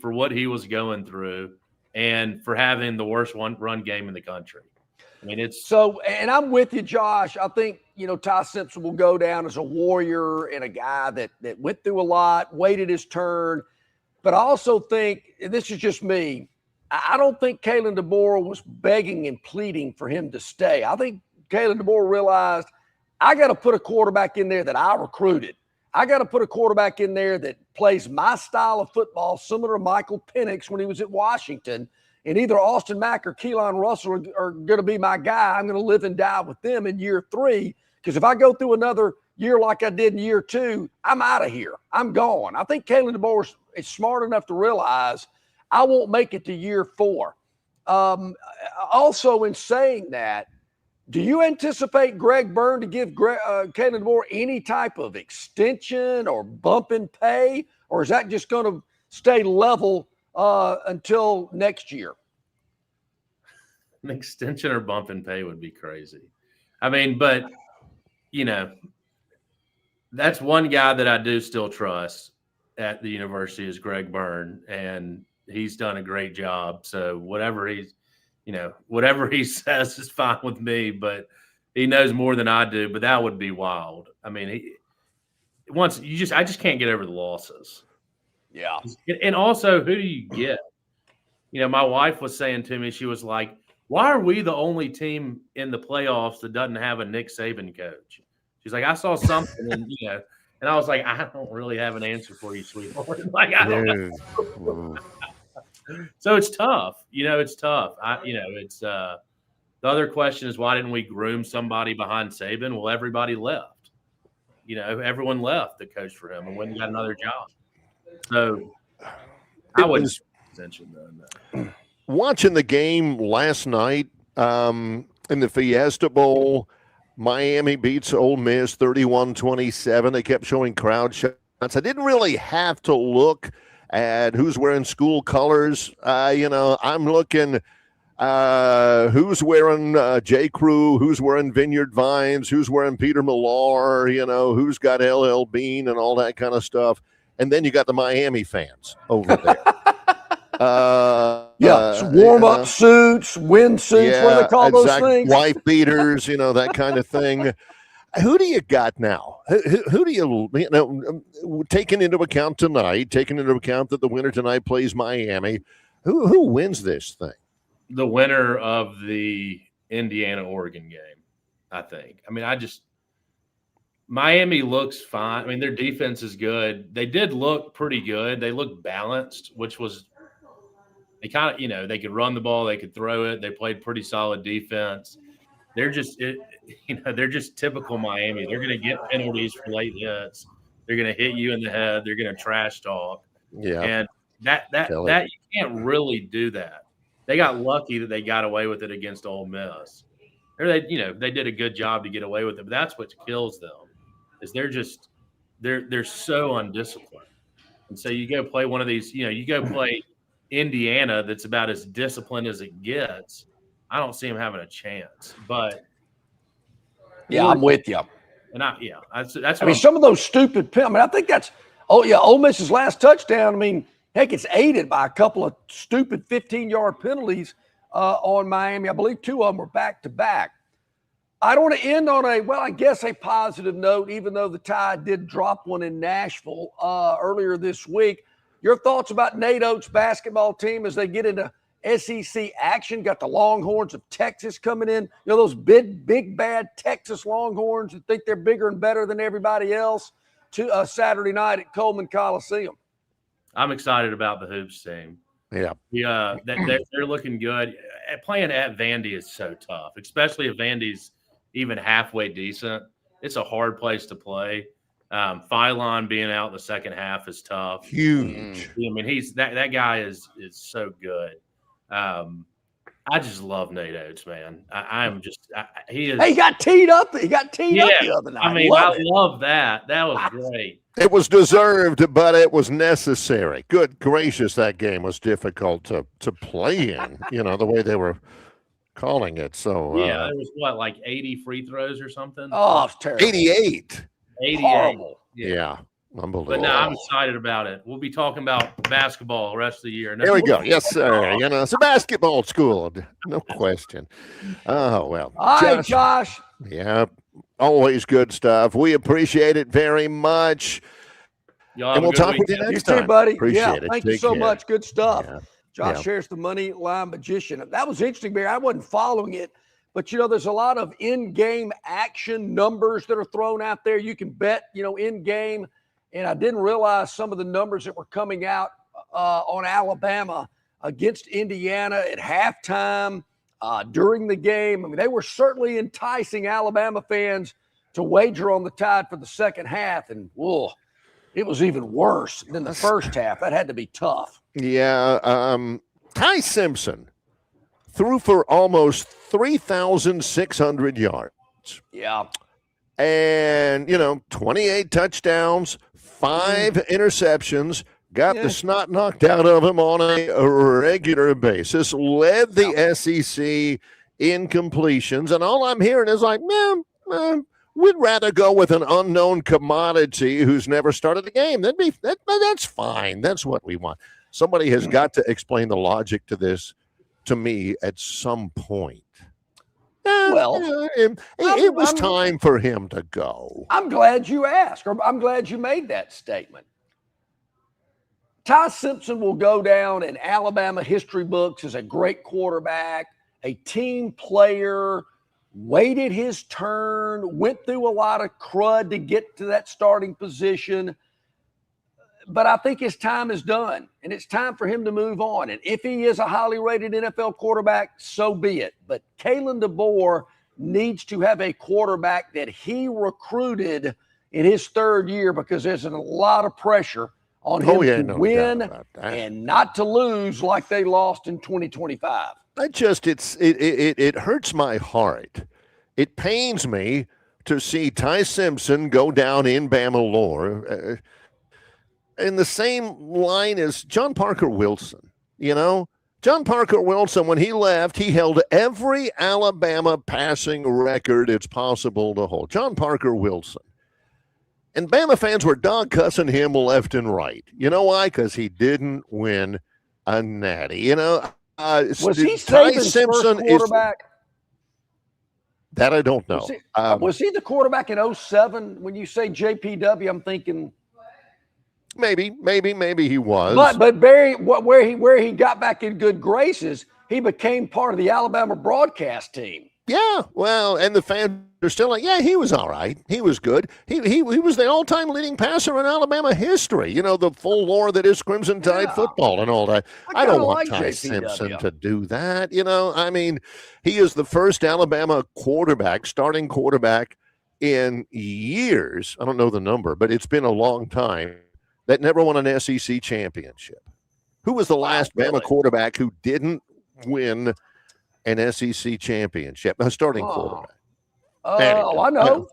was going through and for having the worst run game in the country. I mean, it's so, and I'm with you, Josh. I think, Ty Simpson will go down as a warrior and a guy that went through a lot, waited his turn. But I also think, and this is just me, I don't think Kalen DeBoer was begging and pleading for him to stay. I think Kalen DeBoer realized, I got to put a quarterback in there that I recruited. I got to put a quarterback in there that plays my style of football, similar to Michael Penix when he was at Washington. And either Austin Mack or Keelan Russell are going to be my guy. I'm going to live and die with them in year 3. Because if I go through another year like I did in year 2, I'm out of here. I'm gone. I think Kalen DeBoer is smart enough to realize I won't make it to year 4. Also, in saying that, do you anticipate Greg Byrne to give Kalen DeBoer any type of extension or bump in pay? Or is that just going to stay level until next year? An extension or bump in pay would be crazy. I mean, but, that's one guy that I do still trust at the university is Greg Byrne, and he's done a great job. So whatever he says is fine with me, but he knows more than I do, but that would be wild. I mean, I just can't get over the losses. Yeah. And also, who do you get? My wife was saying to me, she was like, why are we the only team in the playoffs that doesn't have a Nick Saban coach? She's like, I saw something, and I was like, I don't really have an answer for you, sweetheart. Like, I don't know. So it's tough. It's tough. It's the other question is, why didn't we groom somebody behind Saban? Well, everybody left. Everyone left that coached for him and went and got another job. So I wouldn't attention though. Watching the game last night in the Fiesta Bowl, Miami beats Ole Miss 31-27. They kept showing crowd shots. I didn't really have to look at who's wearing school colors. I'm looking who's wearing J. Crew, who's wearing Vineyard Vines, who's wearing Peter Millar, who's got LL Bean and all that kind of stuff. And then you got the Miami fans over there. Warm-up suits, wind suits, what do they call those things? Wife beaters, that kind of thing. Who do you got now? Who do you taking into account tonight, taking into account that the winner tonight plays Miami, who wins this thing? The winner of the Indiana-Oregon game, I think. I mean, Miami looks fine. I mean, their defense is good. They did look pretty good. They looked balanced, which was they kind of, they could run the ball, they could throw it. They played pretty solid defense. They're just typical Miami. They're going to get penalties for late hits. They're going to hit you in the head. They're going to trash talk. Yeah, and that you can't really do that. They got lucky that they got away with it against Ole Miss. Or they did a good job to get away with it. But that's what kills them. Is they're so undisciplined. And so you go play one of these, you go play Indiana that's about as disciplined as it gets. I don't see them having a chance. But I'm with you. And that's I mean, some of those stupid I think that's Ole Miss's last touchdown. I mean, heck, it's aided by a couple of stupid 15-yard penalties on Miami. I believe 2 of them were back-to-back. I don't want to end on a positive note, even though the Tide did drop one in Nashville earlier this week. Your thoughts about Nate Oates' basketball team as they get into SEC action? Got the Longhorns of Texas coming in. You know, those big, bad Texas Longhorns that think they're bigger and better than everybody else to Saturday night at Coleman Coliseum. I'm excited about the Hoops team. Yeah. They're looking good. Playing at Vandy is so tough, especially if Vandy's even halfway decent. It's a hard place to play. Phylon being out in the second half is tough. Huge. I mean, he's that guy is so good. I just love Nate Oates, man. He is. Hey, he got teed up. He got teed up the other night. I mean, I love that. That was great. It was deserved, but it was necessary. Good gracious, that game was difficult to play in, you know, the way they were calling it. So yeah, it was like 80 free throws or something? Oh, it's terrible. 88. 88. Horrible. Yeah. Unbelievable. But no, I'm excited about it. We'll be talking about basketball the rest of the year. There we go. Yes, sir. You know, it's a basketball school. No question. Oh, well. All right, Josh. Yeah. Always good stuff. We appreciate it very much. And we'll talk with you next time. You too, buddy. Appreciate it. Thank you so much. Good stuff. Yeah. Josh Harris, the Money Line Magician. That was interesting, Barry. I wasn't following it, but, you know, there's a lot of in-game action numbers that are thrown out there. You can bet, you know, in-game. And I didn't realize some of the numbers that were coming out on Alabama against Indiana at halftime during the game. I mean, they were certainly enticing Alabama fans to wager on the Tide for the second half. And, whoa, it was even worse than the first half. That had to be tough. Yeah. Ty Simpson threw for almost 3,600 yards. Yeah. And, you know, 28 touchdowns, 5 interceptions, got the snot knocked out of him on a regular basis, led the SEC in completions. And all I'm hearing is like, man, we'd rather go with an unknown commodity who's never started a game. That's fine. That's what we want. Somebody has got to explain the logic to this to me at some point. Well, it was time for him to go. I'm glad you asked, or I'm glad you made that statement. Ty Simpson will go down in Alabama history books as a great quarterback, a team player, waited his turn, went through a lot of crud to get to that starting position. But I think his time is done, and it's time for him to move on. And if he is a highly rated NFL quarterback, so be it. But Kalen DeBoer needs to have a quarterback that he recruited in his third year, because there's a lot of pressure on him to win and not to lose like they lost in 2025. It hurts my heart. It pains me to see Ty Simpson go down in Bama lore in the same line as John Parker Wilson. You know, John Parker Wilson, when he left, he held every Alabama passing record it's possible to hold. John Parker Wilson. And Bama fans were dog cussing him left and right. You know why? Because he didn't win a natty. You know, was he Saban's first quarterback? That I don't know. Was he the quarterback in 07? When you say JPW, I'm thinking maybe he was. But Barry, where he got back in good graces, he became part of the Alabama broadcast team. Yeah, well, and the fans are still like, yeah, he was all right. He was good. He was the all-time leading passer in Alabama history. You know, the full lore that is Crimson Tide football and all that. I don't want Ty Simpson to do that. You know, I mean, he is the first Alabama starting quarterback in years. I don't know the number, but it's been a long time that never won an SEC championship. Who was the last Bama quarterback who didn't win an SEC championship? A starting quarterback. I know.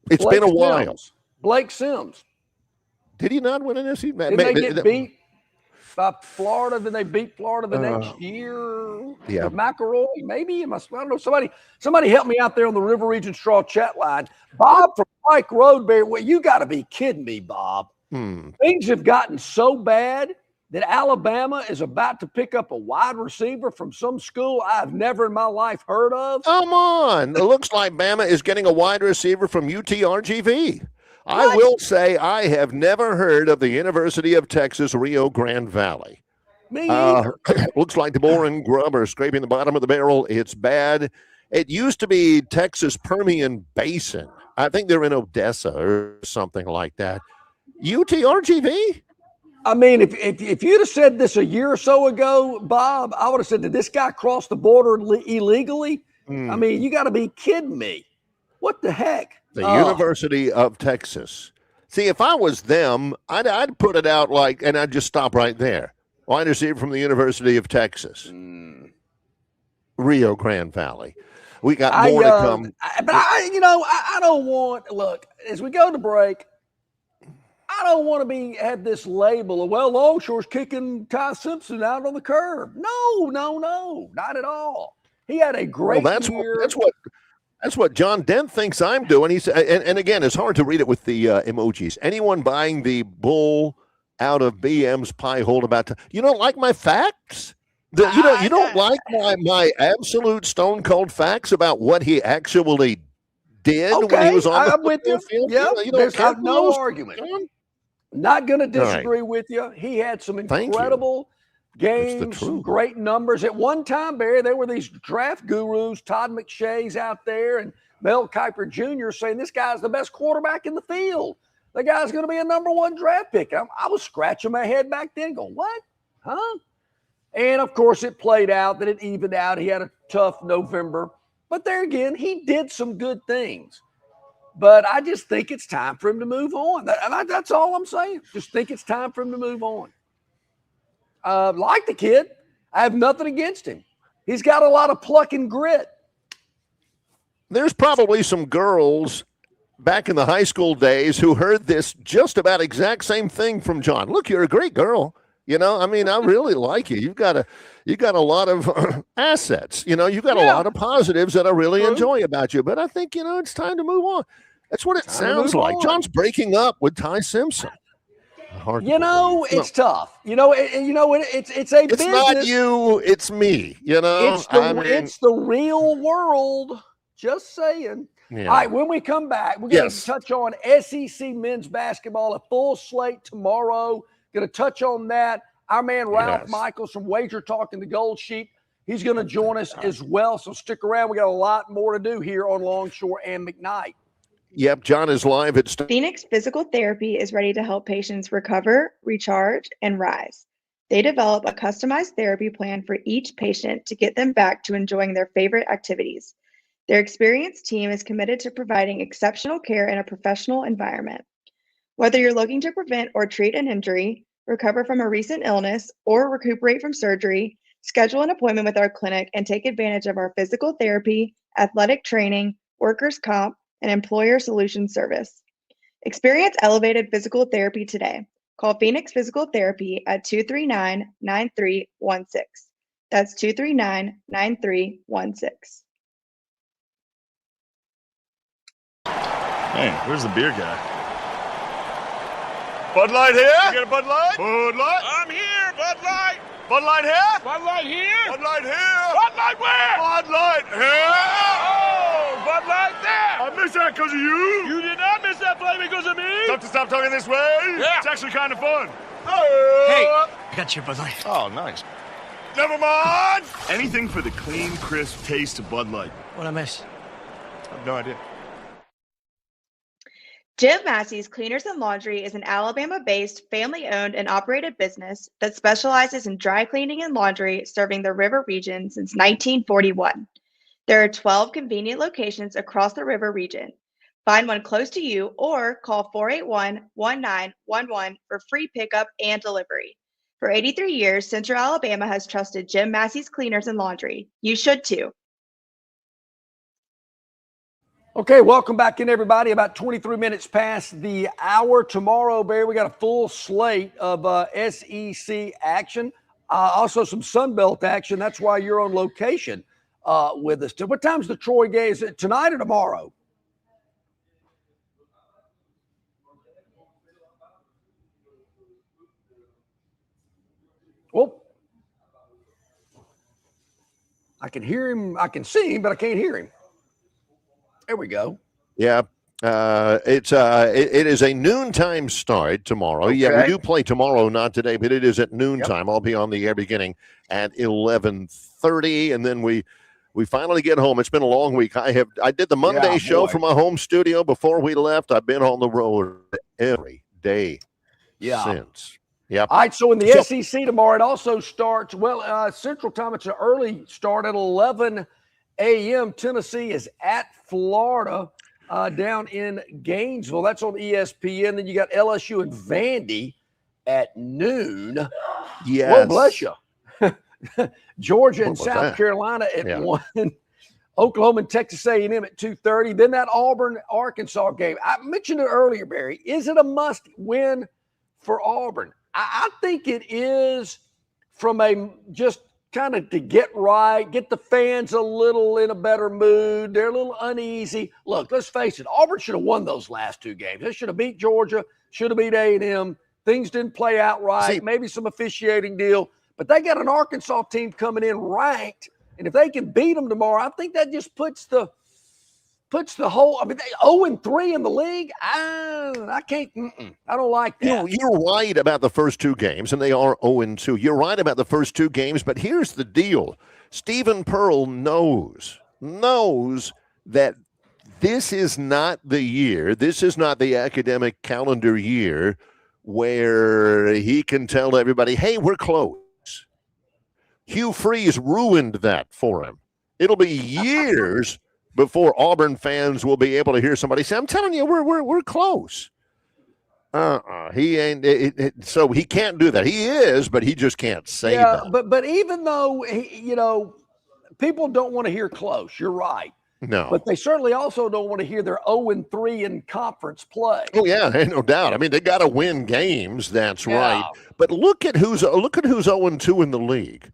It's been a while. Blake Sims. Did he not win an SEC? Did they get beat by Florida? Then they beat Florida the next year. Yeah, McElroy, maybe. I don't know. Somebody help me out there on the River Region Straw chat line. Bob from Pike Road, Barry. Well, you got to be kidding me, Bob. Things have gotten so bad that Alabama is about to pick up a wide receiver from some school I've never in my life heard of. Come on. It looks like Bama is getting a wide receiver from UTRGV. I will say I have never heard of the University of Texas Rio Grande Valley. Me either. Looks like the boring grub are scraping the bottom of the barrel. It's bad. It used to be Texas Permian Basin. I think they're in Odessa or something like that. UTRGV? I mean, if you'd have said this a year or so ago, Bob, I would have said, did this guy cross the border illegally? I mean, you got to be kidding me. What the heck? The University of Texas. See, if I was them, I'd put it out like, and I'd just stop right there. Wide receiver from the University of Texas. Rio Grande Valley. We got more to come. I don't want, look, as we go to break, I don't want to have this label of, well, Longshore's kicking Ty Simpson out on the curb. No, not at all. He had a great year. That's what John Dent thinks I'm doing. He's and again, it's hard to read it with the emojis. Anyone buying the bull out of BM's pie hole about you don't like my facts? You don't like my absolute stone cold facts about what he actually did when he was on I'm with you. field? Yeah, there's no argument. John? Not going to disagree with you. He had some incredible games, some great numbers. At one time, Barry, there were these draft gurus, Todd McShay's out there and Mel Kiper Jr. saying this guy's the best quarterback in the field. The guy's going to be a number one draft pick. I was scratching my head back then going, what? Huh? And, of course, it played out that it evened out. He had a tough November. But there again, he did some good things. But I just think it's time for him to move on. That's all I'm saying. Just think it's time for him to move on. Like the kid. I have nothing against him. He's got a lot of pluck and grit. There's probably some girls back in the high school days who heard this just about exact same thing from John. Look, you're a great girl. I mean, I really like you. You've got a lot of assets. You've got a lot of positives that I really enjoy about you. But I think, it's time to move on. That's what it sounds like. John's breaking up with Ty Simpson. It's tough. It's a business. It's not you, it's me. It's the real world. Just saying. Yeah. All right, when we come back, we're going to touch on SEC men's basketball, a full slate tomorrow. Going to touch on that. Our man Ralph Michaels from Wager Talk and the Gold Sheep, he's going to join us as well. So stick around. We got a lot more to do here on Longshore and McKnight. Yep, John is live at Phoenix Physical Therapy is ready to help patients recover, recharge, and rise. They develop a customized therapy plan for each patient to get them back to enjoying their favorite activities. Their experienced team is committed to providing exceptional care in a professional environment. Whether you're looking to prevent or treat an injury, recover from a recent illness, or recuperate from surgery, schedule an appointment with our clinic and take advantage of our physical therapy, athletic training, workers' comp, and employer solutions service. Experience elevated physical therapy today. Call Phoenix Physical Therapy at 239-9316. That's 239-9316. Hey, where's the beer guy? Bud Light here? You got a Bud Light? Bud Light? I'm here, Bud Light. Bud Light here? Bud Light here? Bud Light here? Bud Light where? Bud Light here? Oh, Bud Light there. I missed that because of you. You did not miss that play because of me. Tough to stop talking this way? Yeah. It's actually kind of fun. Hey, I got you, Bud Light. Oh, nice. Never mind. Anything for the clean, crisp taste of Bud Light. What'd I miss? I have no idea. Jim Massey's Cleaners and Laundry is an Alabama-based, family-owned and operated business that specializes in dry cleaning and laundry, serving the river region since 1941. There are 12 convenient locations across the river region. Find one close to you or call 481-1911 for free pickup and delivery. For 83 years, Central Alabama has trusted Jim Massey's Cleaners and Laundry. You should too. Okay, welcome back in, everybody. About 23 minutes past the hour. Tomorrow, Barry, we got a full slate of SEC action. Also some Sunbelt action. That's why you're on location with us. What time's the Troy game? Is it tonight or tomorrow? Well, I can hear him. I can see him, but I can't hear him. There we go. Yeah, It is a noontime start tomorrow. Okay. Yeah, we do play tomorrow, not today, but it is at noontime. I'll be on the air beginning at 11:30, and then we finally get home. It's been a long week. I did the Monday show from my home studio before we left. I've been on the road every day since. Yep. All right, so in the SEC tomorrow, it also starts, Central Time. It's an early start at 11 a.m. Tennessee is at Florida down in Gainesville. That's on ESPN. Then you got LSU and Vandy at noon. Yes. Well, bless you. Georgia and South Carolina at 1. Oklahoma and Texas A&M at 2:30. Then that Auburn-Arkansas game. I mentioned it earlier, Barry. Is it a must-win for Auburn? I think it is from a just kind of to get right, get the fans a little in a better mood. They're a little uneasy. Look, let's face it. Auburn should have won those last two games. They should have beat Georgia, should have beat A&M. Things didn't play out right. Maybe some officiating deal. But they got an Arkansas team coming in ranked. And if they can beat them tomorrow, I think that just puts the whole – I mean, 0-3 in the league. I can't – I don't like that. You're right about the first two games, and they are 0-2. You're right about the first two games, but here's the deal. Stephen Pearl knows that this is not the year, this is not the academic calendar year where he can tell everybody, hey, we're close. Hugh Freeze ruined that for him. It'll be years before Auburn fans will be able to hear somebody say, I'm telling you, we're close. He ain't. So he can't do that. He is, but he just can't say that. But even though, people don't want to hear close, you're right. No. But they certainly also don't want to hear they're 0-3 in conference play. Oh, yeah, no doubt. I mean, they got to win games. That's right. But look at who's 0-2 in the league.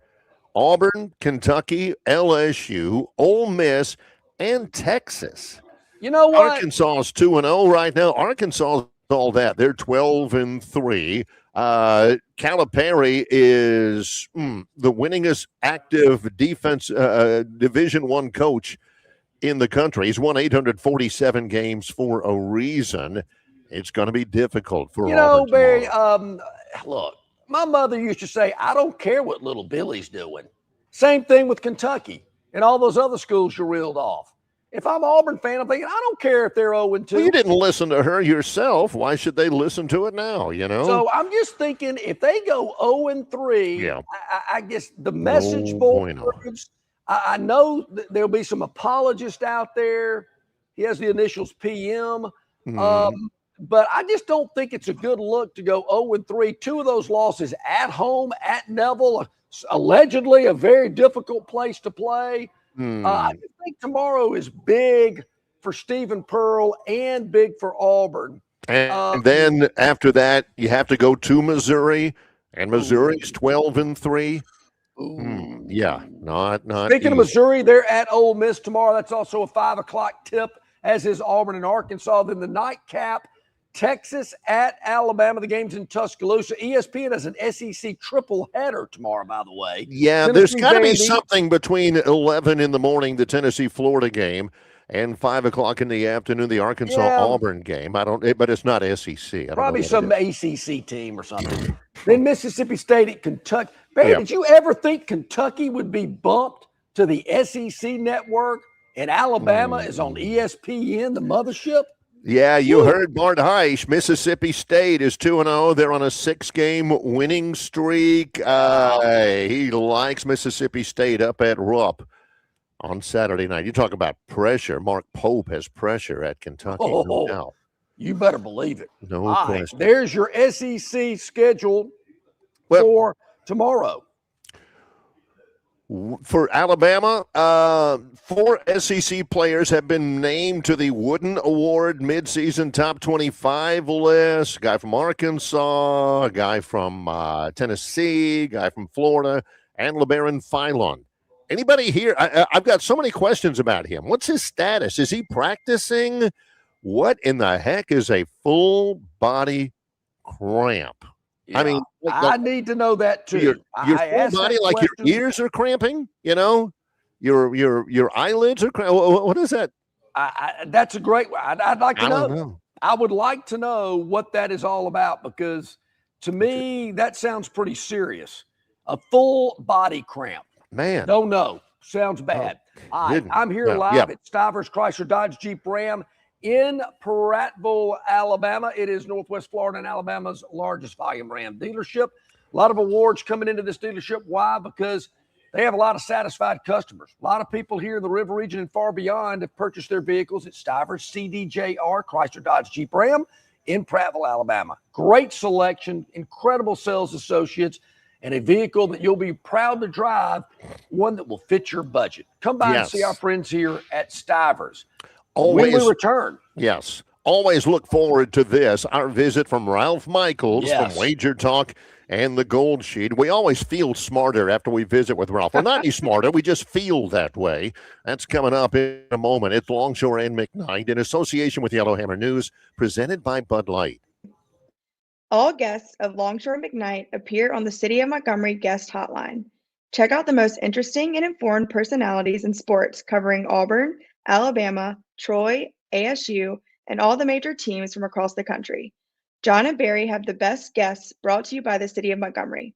Auburn, Kentucky, LSU, Ole Miss, and Texas. You know what? Arkansas is 2-0 right now. Arkansas, all that. They're 12-3. Calipari is the winningest active defense Division I coach in the country. He's won 847 games for a reason. It's going to be difficult for Auburn Barry, tomorrow. look, my mother used to say, I don't care what little Billy's doing. Same thing with Kentucky and all those other schools you reeled off. If I'm an Auburn fan, I'm thinking, I don't care if they're 0-2. Well, you didn't listen to her yourself. Why should they listen to it now, So I'm just thinking if they go 0-3, I guess the message boards, I know there'll be some apologists out there. He has the initials PM. But I just don't think it's a good look to go 0-3. Two of those losses at home, at Neville, allegedly a very difficult place to play. I think tomorrow is big for Stephen Pearl and big for Auburn. And then after that, you have to go to Missouri, and Missouri's 12-3. Not Speaking easy. of Missouri, they're at Ole Miss tomorrow. That's also a 5:00 tip, as is Auburn and Arkansas. Then the nightcap, Texas at Alabama. The game's in Tuscaloosa. ESPN has an SEC triple header tomorrow, by the way. Yeah, there's got to be something between 11 in the morning, the Tennessee-Florida game, and 5:00 in the afternoon, the Arkansas-Auburn game. But it's not SEC. Probably some ACC team or something. Then Mississippi State at Kentucky. Barry, did you ever think Kentucky would be bumped to the SEC network and Alabama is on ESPN, the mothership? Yeah, you heard Bart Heisch. Mississippi State is 2-0. They're on a 6-game winning streak. He likes Mississippi State up at Rupp on Saturday night. You talk about pressure. Mark Pope has pressure at Kentucky. No doubt. You better believe it. No question. There's your SEC schedule for tomorrow. For Alabama, 4 SEC players have been named to the Wooden Award midseason top 25 list. A guy from Arkansas, a guy from Tennessee, a guy from Florida, and LeBaron Philon. Anybody here? I've got so many questions about him. What's his status? Is he practicing? What in the heck is a full body cramp? Yeah, I mean, I need to know that too. Your full body, like your ears are cramping. Your eyelids are cramping. What is that? That's a great one. I'd like to I know. don't know. I would like to know what that is all about, because to me, that sounds pretty serious. A full body cramp. Man. Don't know. Sounds bad. All right. I'm here live at Stivers Chrysler Dodge Jeep Ram in Prattville, Alabama. It is Northwest Florida and Alabama's largest volume Ram dealership. A lot of awards coming into this dealership. Why? Because they have a lot of satisfied customers. A lot of people here in the river region and far beyond have purchased their vehicles at Stivers CDJR Chrysler Dodge Jeep Ram in Prattville, Alabama. Great selection, incredible sales associates, and a vehicle that you'll be proud to drive, one that will fit your budget. Come by and see our friends here at Stivers. When we return. Yes. Always look forward to this. Our visit from Ralph Michaels from Wager Talk and the Gold Sheet. We always feel smarter after we visit with Ralph. Well, not any smarter. We just feel that way. That's coming up in a moment. It's Longshore and McKnight in association with Yellowhammer News, presented by Bud Light. All guests of Longshore McKnight appear on the City of Montgomery guest hotline. Check out the most interesting and informed personalities in sports covering Auburn, Alabama, Troy, ASU, and all the major teams from across the country. John and Barry have the best guests brought to you by the City of Montgomery.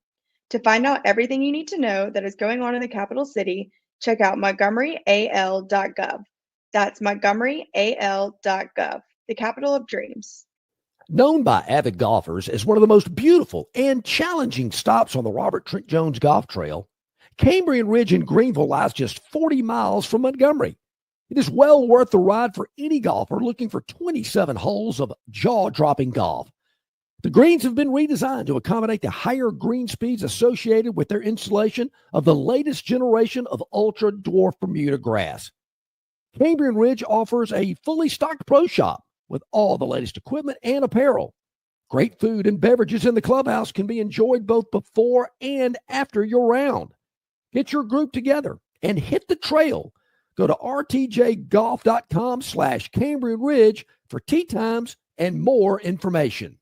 To find out everything you need to know that is going on in the capital city, check out montgomeryal.gov. That's montgomeryal.gov, the capital of dreams. Known by avid golfers as one of the most beautiful and challenging stops on the Robert Trent Jones Golf Trail, Cambrian Ridge in Greenville lies just 40 miles from Montgomery. It is well worth the ride for any golfer looking for 27 holes of jaw-dropping golf. The greens have been redesigned to accommodate the higher green speeds associated with their installation of the latest generation of ultra-dwarf Bermuda grass. Cambrian Ridge offers a fully stocked pro shop with all the latest equipment and apparel. Great food and beverages in the clubhouse can be enjoyed both before and after your round. Get your group together and hit the trail. Go to rtjgolf.com/Cambrian Ridge for tee times and more information.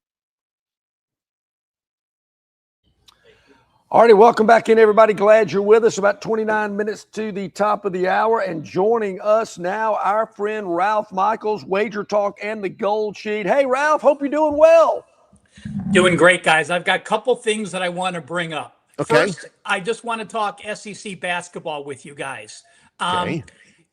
All righty, welcome back in, everybody. Glad you're with us. About 29 minutes to the top of the hour, and joining us now, our friend Ralph Michaels, Wager Talk and the Gold Sheet. Hey, Ralph, hope you're doing well. Doing great, guys. I've got a couple things that I want to bring up. Okay. First, I just want to talk SEC basketball with you guys. Okay.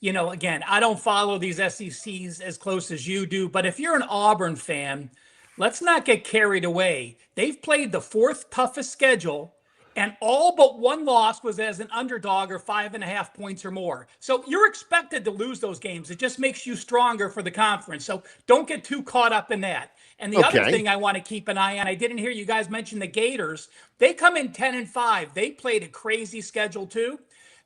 You know, again, I don't follow these SECs as close as you do, but if you're an Auburn fan, let's not get carried away. They've played the fourth toughest schedule, and all but one loss was as an underdog or 5.5 points or more. So you're expected to lose those games. It just makes you stronger for the conference. So don't get too caught up in that. And the other thing I want to keep an eye on, I didn't hear you guys mention the Gators. They come in 10-5. They played a crazy schedule too.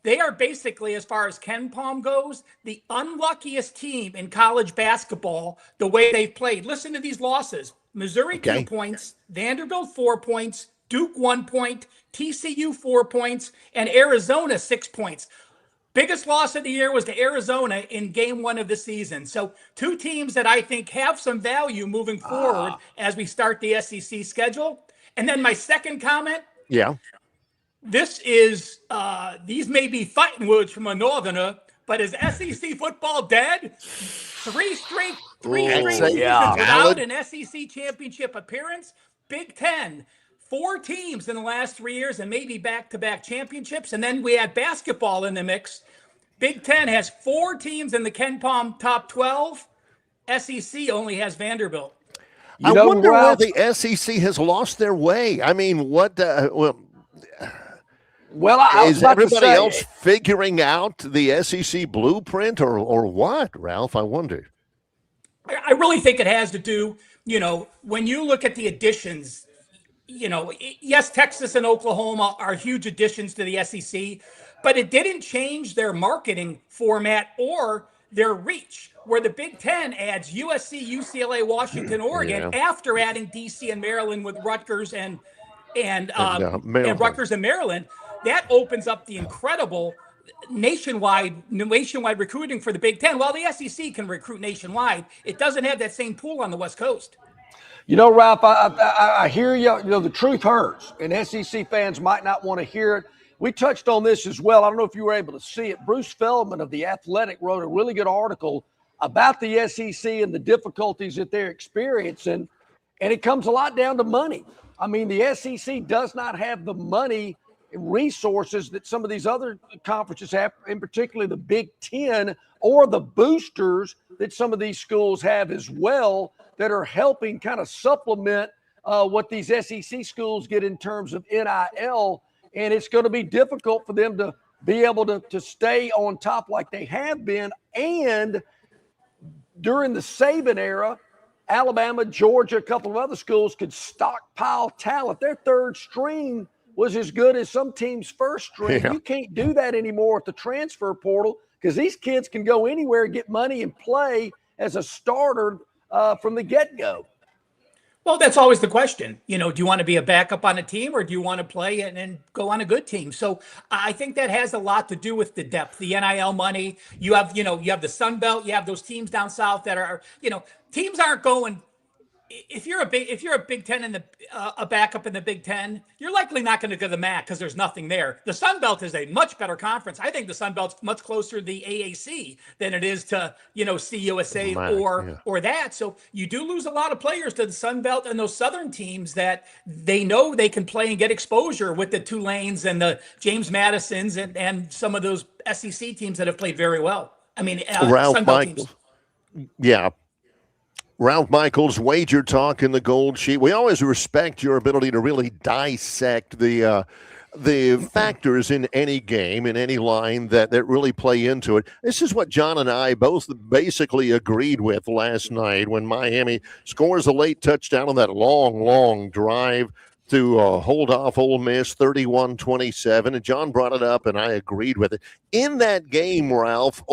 They are basically, as far as Ken Palm goes, the unluckiest team in college basketball the way they've played. Listen to these losses. Missouri 2 points, Vanderbilt 4 points, Duke 1 point, TCU 4 points, and Arizona 6 points. Biggest loss of the year was to Arizona in game 1 of the season. So 2 teams that I think have some value moving forward as we start the SEC schedule. And then my second comment. Yeah. This is, these may be fighting words from a northerner, but is SEC football dead? Three straight seasons without an SEC championship appearance. Big Ten, 4 teams in the last 3 years and maybe back-to-back championships. And then we add basketball in the mix. Big Ten has 4 teams in the Ken Palm top 12. SEC only has Vanderbilt. I wonder where the SEC has lost their way. I mean, what? Is everybody else figuring out the SEC blueprint or what, Ralph? I wonder. I really think it has to do, you know, when you look at the additions, you know, yes, Texas and Oklahoma are huge additions to the SEC, but it didn't change their marketing format or their reach, where the Big Ten adds USC, UCLA, Washington, Oregon after adding DC and Maryland with Rutgers and Rutgers and Maryland. That opens up the incredible nationwide recruiting for the Big Ten. While the SEC can recruit nationwide, it doesn't have that same pool on the West Coast. You know, Ralph, I hear you. You know, the truth hurts, and SEC fans might not want to hear it. We touched on this as well. I don't know if you were able to see it. Bruce Feldman of The Athletic wrote a really good article about the SEC and the difficulties that they're experiencing, and it comes a lot down to money. I mean, the SEC does not have the money and resources that some of these other conferences have, in particular the Big Ten, or the boosters that some of these schools have as well, that are helping kind of supplement what these SEC schools get in terms of NIL. And it's going to be difficult for them to be able to stay on top like they have been. And during the Saban era, Alabama, Georgia, a couple of other schools could stockpile talent. Their third string was as good as some teams' first string. Yeah. You can't do that anymore at the transfer portal because these kids can go anywhere, get money, and play as a starter from the get-go. Well, that's always the question. You know, do you want to be a backup on a team, or do you want to play and go on a good team? So I think that has a lot to do with the depth, the NIL money. You have the Sun Belt, you have those teams down south that are, teams aren't going. If you're a Big Ten and a backup in the Big Ten, you're likely not going to go to the MAC because there's nothing there. The Sun Belt is a much better conference. I think the Sun Belt's much closer to the AAC than it is to CUSA MAC, or that. So you do lose a lot of players to the Sun Belt and those Southern teams that they know they can play and get exposure with the Tulanes and the James Madisons and some of those SEC teams that have played very well. I mean, Ralph Sun Belt Michaels. teams. Yeah. Ralph Michaels, Wager Talk in the Gold Sheet. We always respect your ability to really dissect the factors in any game, in any line that really play into it. This is what John and I both basically agreed with last night when Miami scores a late touchdown on that long drive to hold off Ole Miss 31-27. And John brought it up, and I agreed with it. In that game, Ralph,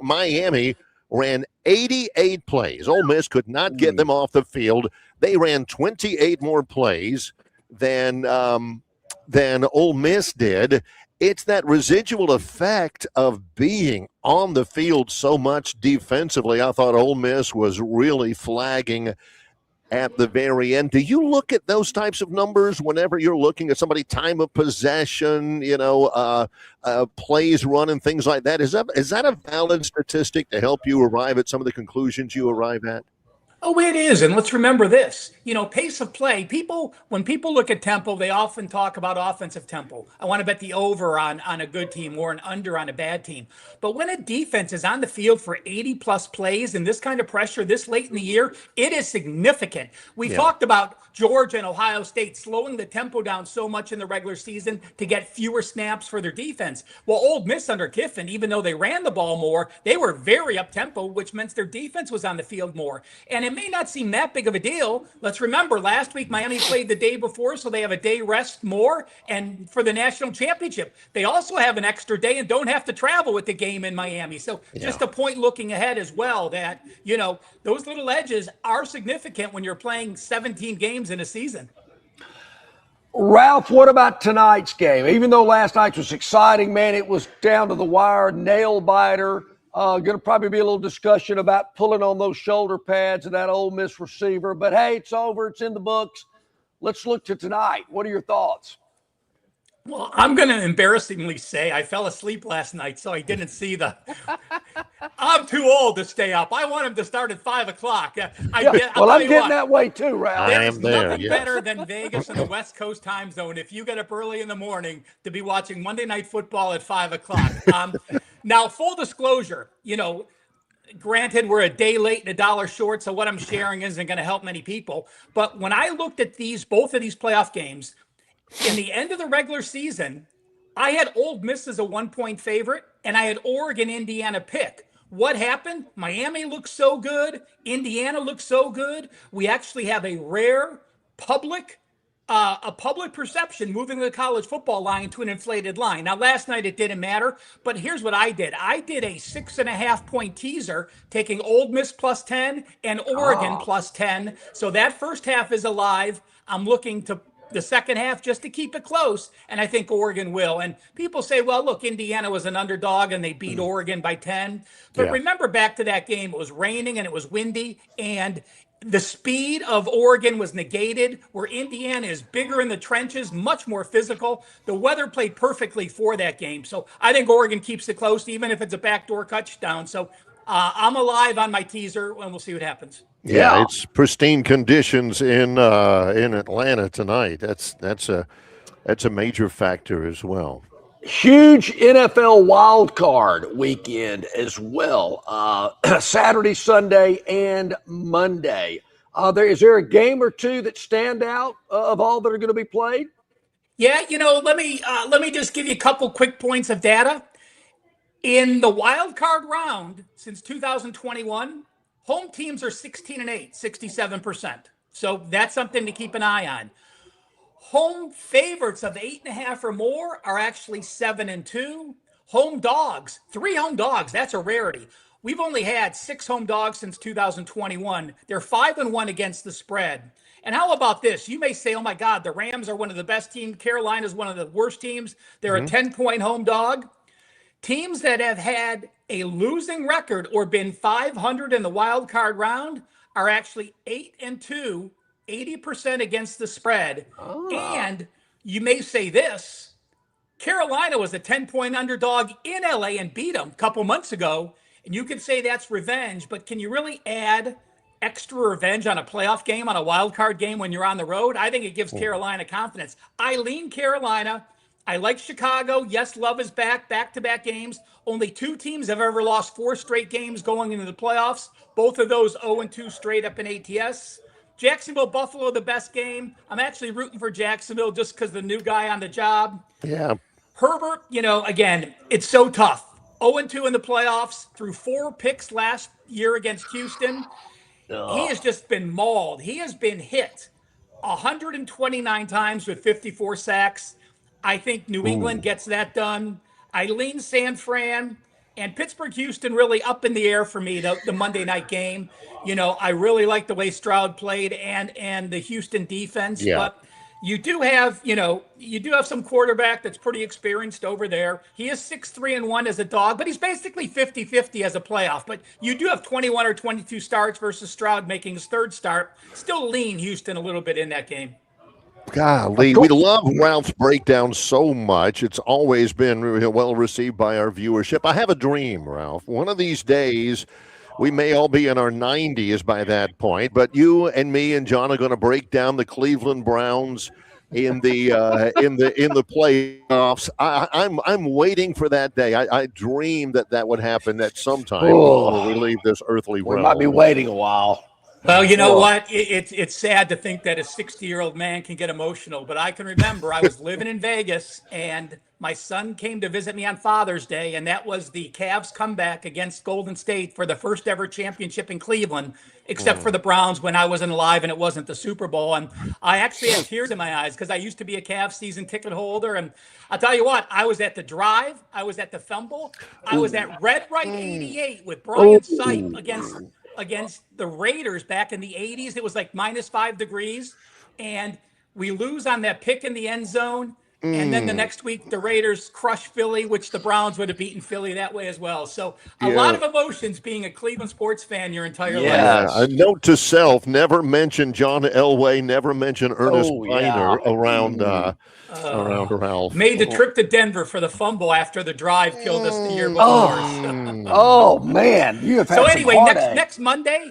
Miami ran 88 plays. Ole Miss could not get them off the field. They ran 28 more plays than Ole Miss did. It's that residual effect of being on the field so much defensively. I thought Ole Miss was really flagging at the very end. Do you look at those types of numbers whenever you're looking at somebody, time of possession, plays run and things like that? Is that a valid statistic to help you arrive at some of the conclusions you arrive at? Oh, it is. And let's remember this, pace of play. When people look at tempo, they often talk about offensive tempo. I want to bet the over on a good team or an under on a bad team. But when a defense is on the field for 80 plus plays and this kind of pressure this late in the year, it is significant. We talked about Georgia and Ohio State slowing the tempo down so much in the regular season to get fewer snaps for their defense. Well, Ole Miss under Kiffin, even though they ran the ball more, they were very up tempo, which meant their defense was on the field more. And it may not seem that big of a deal. Let's remember, last week Miami played the day before, so they have a day rest more. And for the national championship, they also have an extra day and don't have to travel with the game in Miami. So just a point looking ahead as well that, those little edges are significant when you're playing 17 games in a season. Ralph, what about tonight's game? Even though last night was exciting, man, it was down to the wire, nail biter. Going to probably be a little discussion about pulling on those shoulder pads of that Ole Miss receiver. But, hey, it's over. It's in the books. Let's look to tonight. What are your thoughts? Well, I'm going to embarrassingly say I fell asleep last night, so I didn't see I'm too old to stay up. I want him to start at 5 o'clock. I'm getting that way too, Ralph. There's nothing better than Vegas and the West Coast time zone if you get up early in the morning to be watching Monday Night Football at 5 o'clock. Now, full disclosure, granted, we're a day late and $1 short, so what I'm sharing isn't going to help many people. But when I looked at both of these playoff games, in the end of the regular season, I had Ole Miss as a 1-point favorite, and I had Oregon, Indiana pick. What happened? Miami looks so good. Indiana looks so good. We actually have a rare public perception moving the college football line to an inflated line. Now, last night it didn't matter, but here's what I did. I did a 6.5-point teaser, taking Ole Miss plus 10 and Oregon plus 10. So that first half is alive. I'm looking to the second half just to keep it close, and I think Oregon will. And people say, well, look, Indiana was an underdog and they beat Oregon by 10. But remember back to that game, it was raining and it was windy, and the speed of Oregon was negated, where Indiana is bigger in the trenches, much more physical. The weather played perfectly for that game. So I think Oregon keeps it close, even if it's a backdoor touchdown. So I'm alive on my teaser, and we'll see what happens. Yeah, it's pristine conditions in Atlanta tonight. That's a major factor as well. Huge NFL wild card weekend as well. Saturday, Sunday, and Monday. Is there a game or two that stand out of all that are going to be played? Yeah, let me just give you a couple quick points of data. In the wild card round since 2021, home teams are 16-8, 67%. So that's something to keep an eye on. Home favorites of 8.5 or more are actually 7-2. Home dogs, 3 home dogs, that's a rarity. We've only had 6 home dogs since 2021. They're 5-1 against the spread. And how about this? You may say, oh my God, the Rams are one of the best teams. Carolina's one of the worst teams. They're a 10-point home dog. Teams that have had a losing record or been 500 in the wild card round are actually 8-2, 80% against the spread. And you may say this, Carolina was a 10-point underdog in LA and beat them a couple months ago. And you could say that's revenge, but can you really add extra revenge on a playoff game, on a wild card game when you're on the road? I think it gives Carolina confidence. I lean Carolina. I like Chicago. Yes, Love is back-to-back games. Only 2 teams have ever lost 4 straight games going into the playoffs. Both of those 0-2 straight up in ATS. Jacksonville, Buffalo, the best game. I'm actually rooting for Jacksonville just because the new guy on the job. Yeah. Herbert, again, it's so tough. 0-2 in the playoffs, threw 4 picks last year against Houston. He has just been mauled. He has been hit 129 times with 54 sacks. I think New England gets that done. I lean San Fran. And Pittsburgh-Houston really up in the air for me, the Monday night game. I really like the way Stroud played and the Houston defense. Yeah. But you do have some quarterback that's pretty experienced over there. He is 6-3-1 as a dog, but he's basically 50-50 as a playoff. But you do have 21 or 22 starts versus Stroud making his 3rd start. Still lean Houston a little bit in that game. Golly, we love Ralph's breakdown so much. It's always been well received by our viewership. I have a dream, Ralph. One of these days, we may all be in our 90s by that point, but you and me and John are going to break down the Cleveland Browns in the playoffs. I'm waiting for that day. I dream that would happen at some time when we leave this earthly realm. We might be waiting a while. Well, you know what? It's sad to think that a 60-year-old man can get emotional, but I can remember I was living in Vegas and my son came to visit me on Father's Day, and that was the Cavs comeback against Golden State for the first ever championship in Cleveland, except for the Browns when I wasn't alive and it wasn't the Super Bowl. And I actually had tears in my eyes because I used to be a Cavs season ticket holder. And I'll tell you what, I was at the Drive, I was at the Fumble, I was at Red Right 88 with Brian Sipe against the Raiders back in the 80s. It was like -5 degrees, and we lose on that pick in the end zone. And then the next week, the Raiders crush Philly, which the Browns would have beaten Philly that way as well. So a lot of emotions being a Cleveland sports fan your entire life. A note to self, never mention John Elway, never mention Ernest Biner around Ralph. Made the trip to Denver for the fumble after the Drive killed us the year before. Oh, man. You have had so some anyway, heartache. next Monday,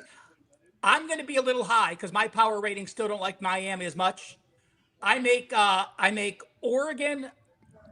I'm going to be a little high because my power ratings still don't like Miami as much. I make Oregon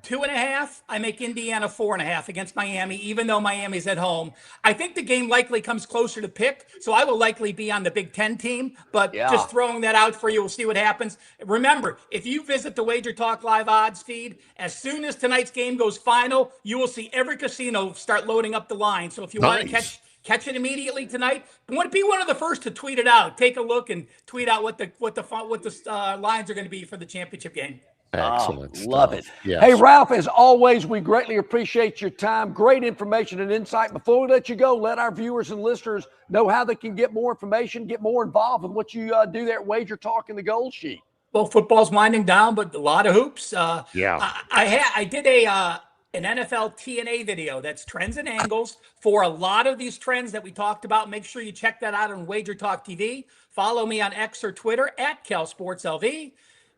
2.5. I make Indiana 4.5 against Miami, even though Miami's at home. I think the game likely comes closer to pick, so I will likely be on the Big Ten team. But just throwing that out for you, we'll see what happens. Remember, if you visit the Wager Talk Live odds feed, as soon as tonight's game goes final, you will see every casino start loading up the line. So if you want to catch it immediately tonight, be one of the first to tweet it out. Take a look and tweet out what the lines are going to be for the championship game. Excellent. Love it. Yes. Hey, Ralph, as always, we greatly appreciate your time. Great information and insight. Before we let you go, let our viewers and listeners know how they can get more information, get more involved with what you do there at Wager Talk and the Gold Sheet. Well, football's winding down, but a lot of hoops. I did an NFL TNA video that's trends and angles for a lot of these trends that we talked about. Make sure you check that out on Wager Talk TV. Follow me on X or Twitter at CalSportsLV.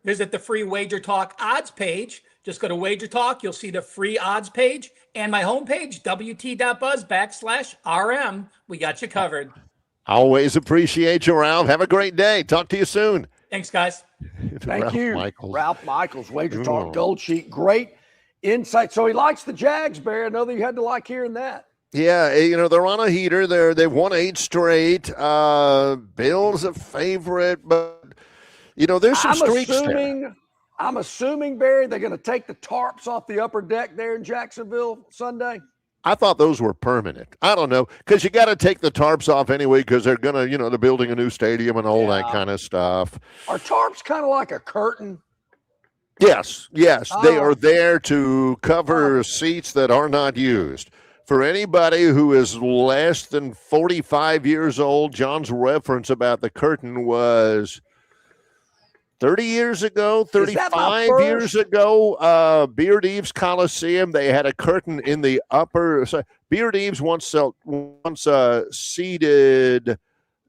Visit the free Wager Talk odds page. Just go to Wager Talk. You'll see the free odds page and my homepage, wt.buzz/RM. We got you covered. Always appreciate you, Ralph. Have a great day. Talk to you soon. Thanks, guys. Thank you. Michaels. Ralph Michaels, Wager Talk Gold Sheet. Great insight. So he likes the Jags, Barry. I know that you had to like hearing that. Yeah, they're on a heater. They've won 8 straight. Bill's a favorite, but there's some streaks there. I'm assuming, Barry, they're going to take the tarps off the upper deck there in Jacksonville Sunday. I thought those were permanent. I don't know, because you got to take the tarps off anyway, because they're going to, they're building a new stadium and all that kind of stuff. Are tarps kind of like a curtain? Yes. They are there to cover seats that are not used. For anybody who is less than 45 years old, John's reference about the curtain was 30 years ago, 35 years ago, Beard Eves Coliseum, they had a curtain in the upper. Beard Eves once seated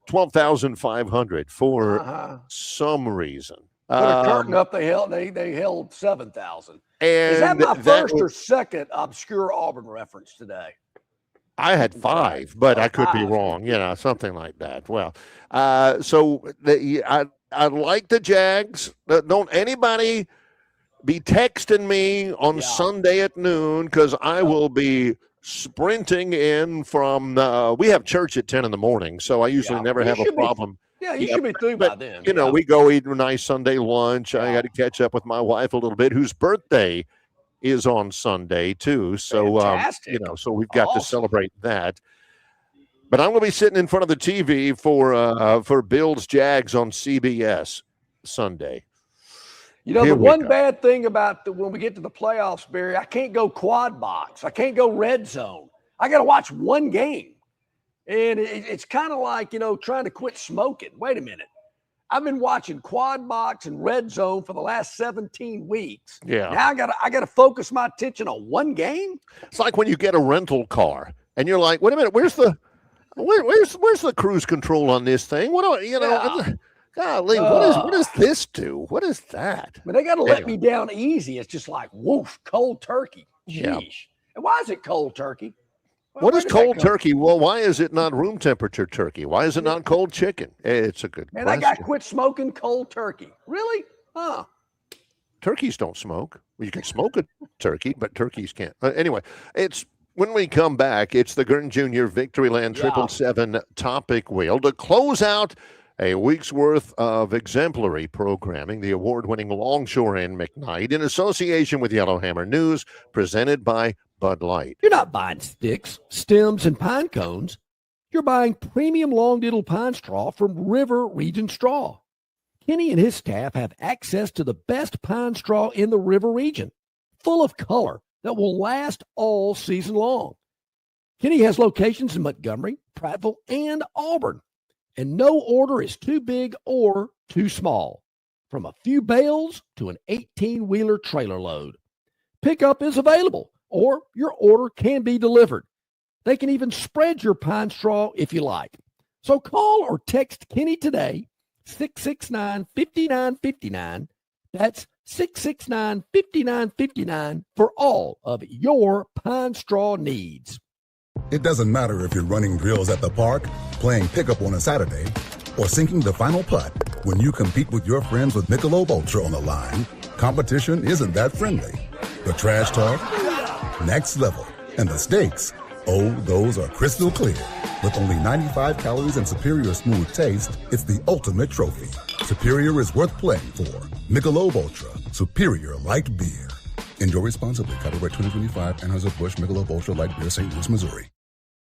12,500 for some reason. Put a curtain up, they held 7,000. Is that And my first or second obscure Auburn reference today? I had 5, but I could be wrong, something like that. Well, I like the Jags. Don't anybody be texting me on Sunday at noon, because I will be sprinting in from we have church at 10 in the morning, so I usually never have a problem. You should be through by then. We go eat a nice Sunday lunch. I got to catch up with my wife a little bit, whose birthday is on Sunday too. So, so we've got to celebrate that. But I'm going to be sitting in front of the TV for Bills Jags on CBS Sunday. The one bad thing about when we get to the playoffs, Barry, I can't go quad box. I can't go red zone. I got to watch one game. And it's kind of like, trying to quit smoking. Wait a minute. I've been watching quad box and red zone for the last 17 weeks. Yeah. Now I got to focus my attention on one game. It's like when you get a rental car and you're like, wait a minute, where's the cruise control on this thing? Golly, what does this do? What is that? But they got to let me down easy. It's just like, woof, cold turkey. Sheesh. Yeah. And why is it cold turkey? What is cold turkey? Well, why is it not room temperature turkey? Why is it not cold chicken? It's a good question. And I got quit smoking cold turkey. Really? Huh. Turkeys don't smoke. Well, you can smoke a turkey, but turkeys can't. Anyway, when we come back, it's the Gurn Jr. Victoryland 777 topic wheel to close out a week's worth of exemplary programming. The award-winning Longshore McKnight in association with Yellowhammer News, presented by Bud Light. You're not buying sticks, stems, and pine cones. You're buying premium long-diddle pine straw from River Region Straw. Kenny and his staff have access to the best pine straw in the River Region, full of color that will last all season long. Kenny has locations in Montgomery, Prattville, and Auburn, and no order is too big or too small, from a few bales to an 18-wheeler trailer load. Pickup is available, or your order can be delivered. They can even spread your pine straw if you like. So call or text Kenny today, 669-5959. That's 669-5959 for all of your pine straw needs. It doesn't matter if you're running drills at the park, playing pickup on a Saturday, or sinking the final putt. When you compete with your friends with Michelob Ultra on the line, competition isn't that friendly. The trash talk, next level. And the stakes, those are crystal clear. With only 95 calories and superior smooth taste, it's the ultimate trophy. Superior is worth playing for. Michelob Ultra, superior light beer. Enjoy responsibly. Copyright 2025, Anheuser-Busch Michelob Ultra Light Beer, St. Louis, Missouri.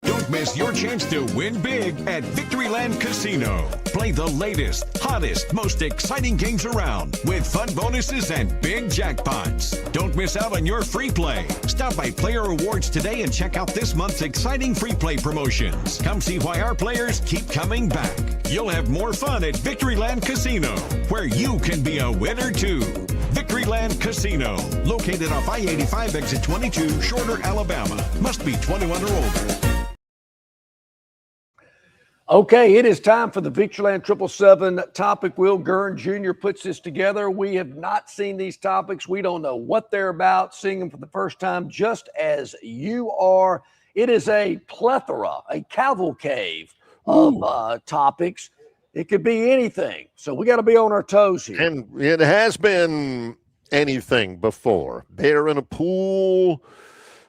Don't miss your chance to win big at Victoryland Casino. Play the latest, hottest, most exciting games around with fun bonuses and big jackpots. Don't miss out on your free play. Stop by Player Rewards today and check out this month's exciting free play promotions. Come see why our players keep coming back. You'll have more fun at Victoryland Casino, where you can be a winner too. Victoryland Casino, located off I-85 exit 22, Shorter, Alabama. Must be 21 or older. Okay, it is time for the Victoryland 777 topic wheel. Gurn Jr. puts this together. We have not seen these topics. We don't know what they're about. Seeing them for the first time, just as you are. It is a plethora, a cavalcade of topics. It could be anything. So we got to be on our toes here. And it has been anything before. Bear in a pool,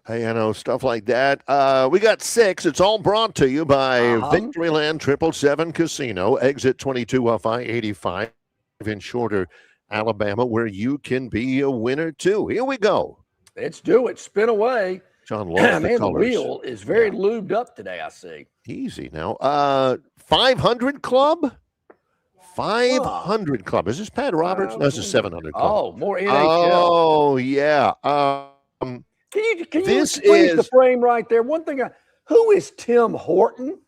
stuff like that. We got 6. It's all brought to you by Victoryland 777 Casino, exit 22 off I-85 in Shorter, Alabama, where you can be a winner too. Here we go. Let's do it. Spin away. John loves the colors. The wheel is very lubed up today, I see. Easy now. 500 Club? 500 Club. Is this Pat Roberts? No, this is 700 Club. Oh, more NHL. Oh, yeah. Can you squeeze the frame right there? One thing, who is Tim Horton?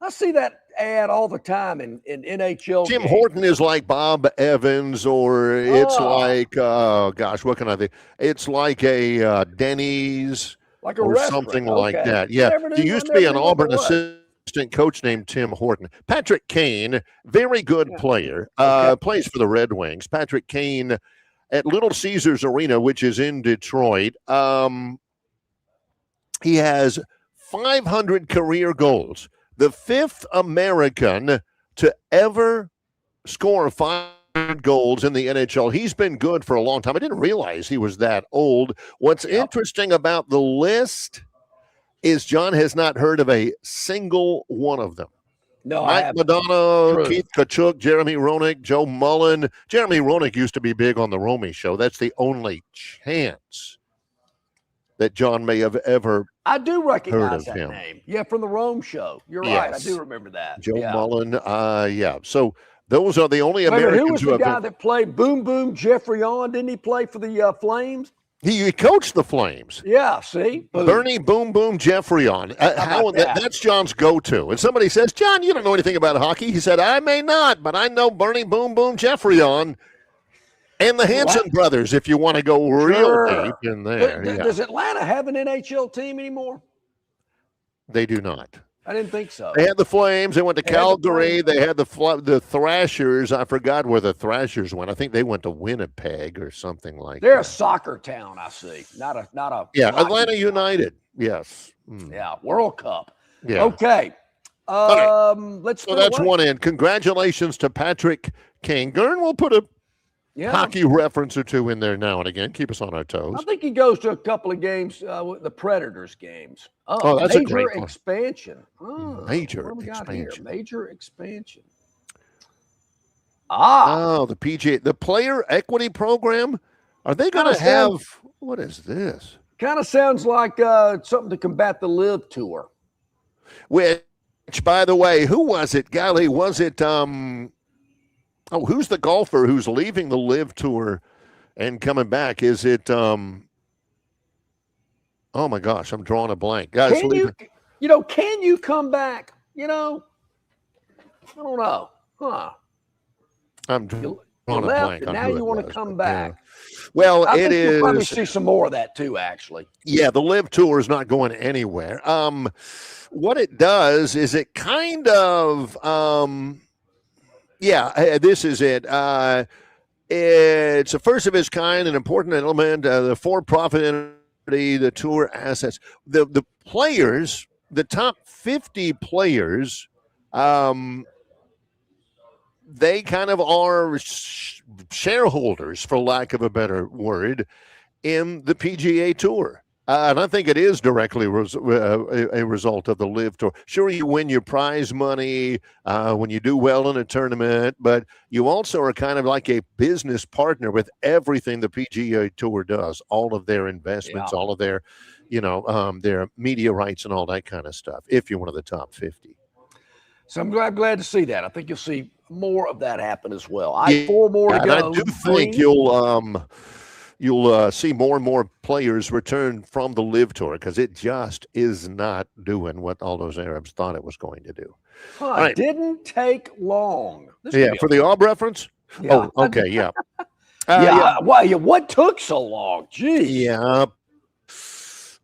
I see that ad all the time in NHL. Tim Horton is like Bob Evans, or it's like, what can I think? It's like a Denny's. Like a or restaurant. Something like that. Yeah. There used to be an Auburn assistant coach named Tim Horton. Patrick Kane, very good player, plays for the Red Wings. Patrick Kane at Little Caesars Arena, which is in Detroit. He has 500 career goals. The 5th American to ever score 500 goals in the NHL. He's been good for a long time. I didn't realize he was that old. What's interesting about the list is John has not heard of a single one of them. No, Mike Madonna, Keith Kachuk, Jeremy Roenick, Joe Mullen. Jeremy Roenick used to be big on the Romy show. That's the only chance that John may have ever I do recognize that him. name. Yeah, from the Rome show. You're right. I do remember that. Joe Mullen. So those are the only Americans who was the guy that played Boom Boom Jeffrey On? Didn't he play for the Flames? He coached the Flames. Yeah, see? Boom. Bernie Boom Boom Jeffrey On. That's John's go-to. And somebody says, John, you don't know anything about hockey. He said, I may not, but I know Bernie Boom Boom Jeffrey On and the Hanson brothers, if you want to go real deep in there. Does Atlanta have an NHL team anymore? They do not. I didn't think so. They had the Flames. They went to Calgary. They had the Thrashers. I forgot where the Thrashers went. I think they went to Winnipeg or something like that. They're a soccer town, I see. Not a Atlanta United. Yes. Yeah, World Cup. Yeah. Okay. Let's So that's one end. Congratulations to Patrick Kane. Gurn will put a hockey reference or two in there now and again. Keep us on our toes. I think he goes to a couple of games, the Predators games. Oh, that's major a great expansion. Major expansion. Major expansion. The PGA, the Player Equity Program. Are they going to have? What is this? Kind of sounds like something to combat the Live Tour. Which, by the way, who was it? Golly, was it? Who's the golfer who's leaving the Live Tour and coming back? Is it? Oh my gosh, I'm drawing a blank. Guys, can you come back? I don't know. I'm drawing a blank. And now you want to come back. Yeah. Well, I think you'll probably see some more of that too, actually. Yeah, the Live Tour is not going anywhere. What it does is it kind of, this is it. It's a first of its kind, an important element, the for-profit entity, the tour assets. The players, the top 50 players, they kind of are shareholders, for lack of a better word, in the PGA Tour. And I think it is directly a result of the Live Tour. Sure, you win your prize money when you do well in a tournament, but you also are kind of like a business partner with everything the PGA Tour does, all of their investments, all of their, their media rights and all that kind of stuff, if you're one of the top 50. So I'm glad to see that. I think you'll see more of that happen as well. I have 4 more to go. I do think you'll see more and more players return from the Live Tour because it just is not doing what all those Arabs thought it was going to do. It didn't take long. For the Aub reference? Yeah. Oh, okay, yeah. What took so long? Geez. Yeah.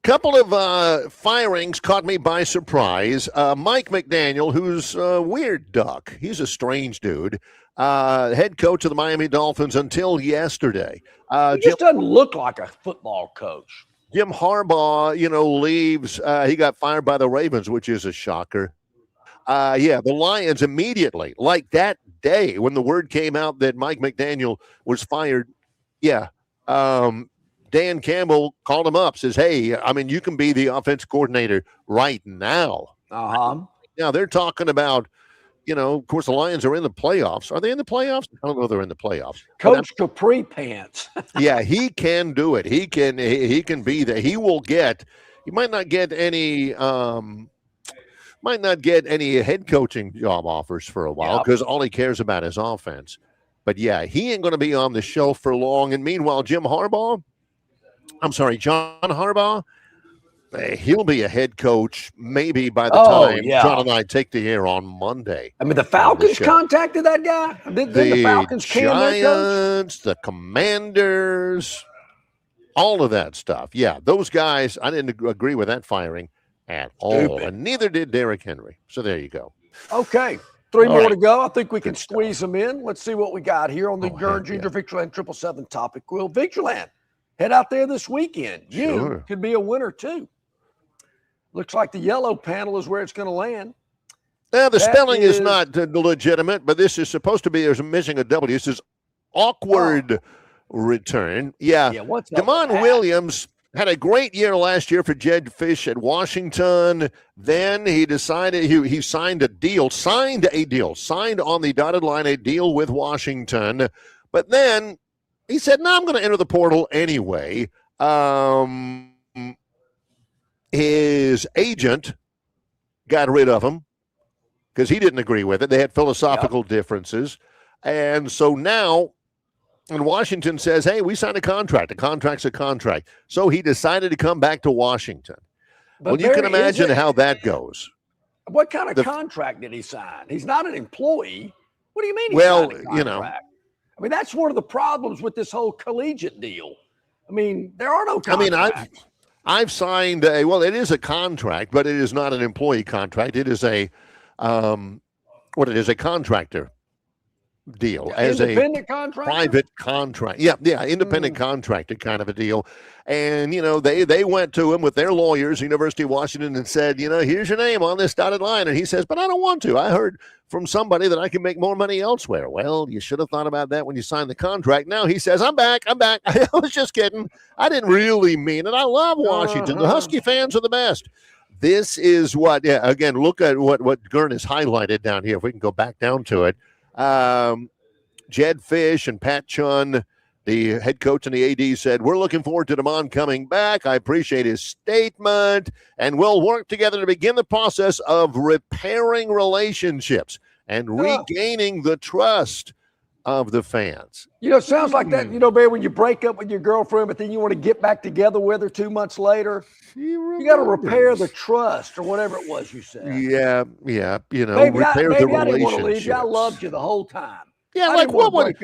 Couple of firings caught me by surprise. Mike McDaniel, who's a weird duck. He's a strange dude. Head coach of the Miami Dolphins until yesterday. He just doesn't look like a football coach. Jim Harbaugh, leaves. He got fired by the Ravens, which is a shocker. The Lions immediately, like that day when the word came out that Mike McDaniel was fired. Dan Campbell called him up, says, hey, you can be the offense coordinator right now. Now they're talking about, of course, the Lions are in the playoffs. Are they in the playoffs? I don't know if they're in the playoffs. Coach Capri Pants. Yeah, he can do it. He can be there. He might not get any head coaching job offers for a while because all he cares about is offense. But yeah, he ain't going to be on the shelf for long. And meanwhile, John Harbaugh, he'll be a head coach maybe by the time John and I take the air on Monday. The Falcons contacted that guy? Didn't the Falcons Giants, the Commanders, all of that stuff. Yeah, those guys, I didn't agree with that firing at all. And neither did Derrick Henry. So there you go. Okay. Three more to go. I think we can squeeze them in. Let's see what we got here on the Gurn Junior Victoryland 777 topic wheel. Victoryland. Head out there this weekend. You could be a winner, too. Looks like the yellow panel is where it's going to land. Now, the spelling is not legitimate, but this is supposed to be, there's missing a W. This is awkward return. What's up Damon Williams had a great year last year for Jed Fish at Washington. Then he decided he signed on the dotted line a deal with Washington. But then he said, no, I'm going to enter the portal anyway. His agent got rid of him because he didn't agree with it. They had philosophical differences. And so now, and Washington says, hey, we signed a contract. A contract's a contract. So he decided to come back to Washington. Well, you can imagine how that goes. What kind of contract did he sign? He's not an employee. What do you mean he signed a contract? That's one of the problems with this whole collegiate deal. There are no contracts. I've signed it is a contract, but it is not an employee contract. It is a contractor deal, as a private contract. Independent contractor kind of a deal. And, they went to him with their lawyers, University of Washington, and said, here's your name on this dotted line. And he says, but I don't want to. I heard from somebody that I can make more money elsewhere. Well, you should have thought about that when you signed the contract. Now he says, I'm back. I was just kidding. I didn't really mean it. I love Washington. The Husky fans are the best. This is again, look at what Gurn has highlighted down here. If we can go back down to it. Jed Fish and Pat Chun, the head coach and the AD, said, we're looking forward to Damon coming back. I appreciate his statement, and we'll work together to begin the process of repairing relationships and regaining the trust of the fans. It sounds like that, Barry, when you break up with your girlfriend, but then you want to get back together with her 2 months later. You got to repair the trust or whatever it was you said. Yeah. Repair the relationship. I didn't want to leave you. I loved you the whole time. Yeah, what would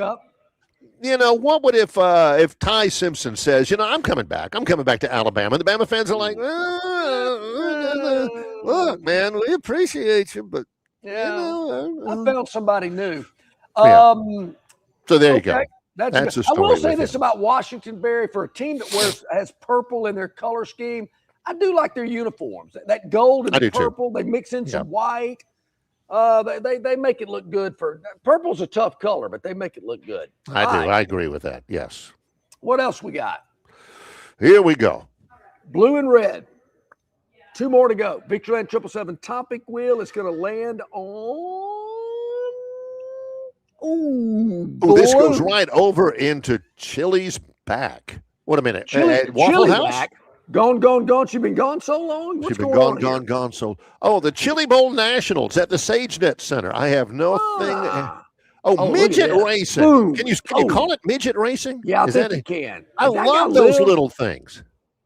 what would if Ty Simpson says, I'm coming back. I'm coming back to Alabama. And the Bama fans are like, look, man, we appreciate you, but I found somebody new. So there you go. That's the I story. will say this about Washington, Barry, for a team that has purple in their color scheme. I do like their uniforms. That gold and the purple, they mix in some white. They make it look good. Purple's a tough color, but they make it look good. I agree with that. Yes. What else we got? Here we go. Blue and red. 2 more to go. Victoryland 777 topic wheel is going to land on. This goes right over into Chili's back. Wait a minute. Waffle House? Back. Gone. She's been gone so long? What's going on here? Gone. So, the Chili Bowl Nationals at the SageNet Center. I have thing. Midget racing. Boom. Can you call it midget racing? Yeah, I think you can. I love those little things.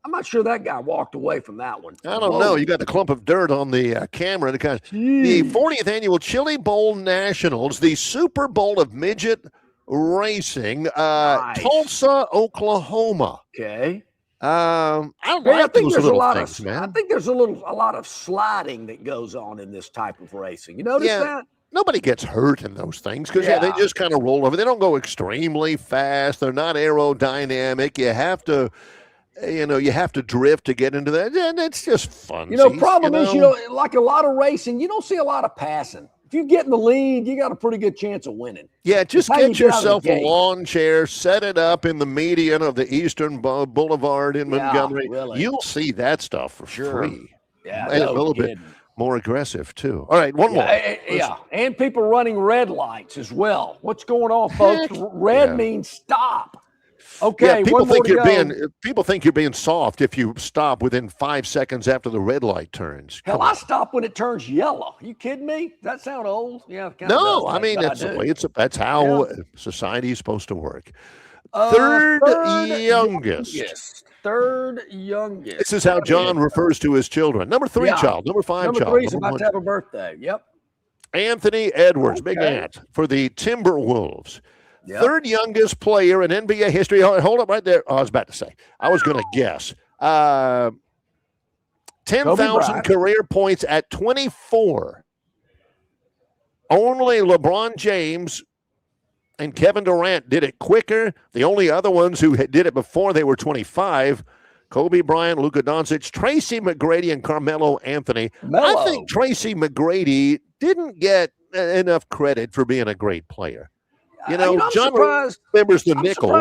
I'm not sure that guy walked away from that one. I don't know. You got the clump of dirt on the camera. The 40th annual Chili Bowl Nationals, the Super Bowl of midget racing, nice. Tulsa, Oklahoma. Okay. I Barry, like those little things, I man. think there's a lot of sliding that goes on in this type of racing. You notice that? Nobody gets hurt in those things because they just kind of roll over. They don't go extremely fast. They're not aerodynamic. You have to drift to get into that. And it's just fun. Problem is, like a lot of racing, you don't see a lot of passing. If you get in the lead, you got a pretty good chance of winning. Yeah, just get yourself a lawn chair, set it up in the median of the Eastern Boulevard in Montgomery. Really. You'll see that stuff for free. Yeah, and a little bit more aggressive, too. All right, one more. And people running red lights as well. What's going on, folks? Red means stop. Okay, people think you're being soft if you stop within 5 seconds after the red light turns. Hell, I stop when it turns yellow. You kidding me? Does that sound old? Yeah. No, I mean that's how society is supposed to work. Third youngest. Third youngest. This is how John refers to his children. Number 3 child, number 5 child. Number 3 is about to have a birthday. Yep. Anthony Edwards, big Ant for the Timberwolves. Yep. Third youngest player in NBA history. Hold up right there. I was about to say. I was going to guess. 10,000 career points at 24. Only LeBron James and Kevin Durant did it quicker. The only other ones who did it before they were 25, Kobe Bryant, Luka Doncic, Tracy McGrady, and Carmelo Anthony. I think Tracy McGrady didn't get enough credit for being a great player. John remembers the nickel.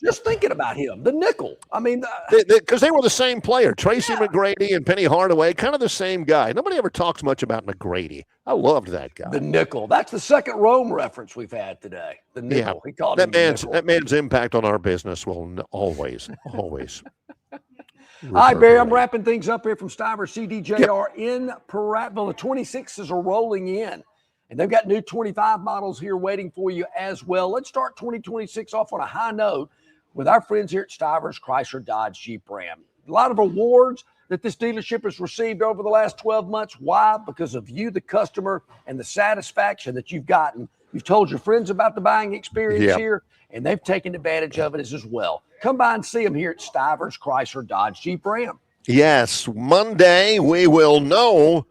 Just thinking about him, the nickel. I mean, because they were the same player, Tracy McGrady and Penny Hardaway, kind of the same guy. Nobody ever talks much about McGrady. I loved that guy. The nickel. That's the second Rome reference we've had today. The nickel. Yeah, he called him that man's impact on our business will always. All right, Barry, I'm wrapping things up here from Stivers CDJR in Prattville. The 26s are rolling in. And they've got new 25 models here waiting for you as well. Let's start 2026 off on a high note with our friends here at Stivers Chrysler Dodge Jeep Ram. A lot of awards that this dealership has received over the last 12 months. Why? Because of you, the customer, and the satisfaction that you've gotten. You've told your friends about the buying experience here, and they've taken advantage of it as well. Come by and see them here at Stivers Chrysler Dodge Jeep Ram. Yes, Monday we will know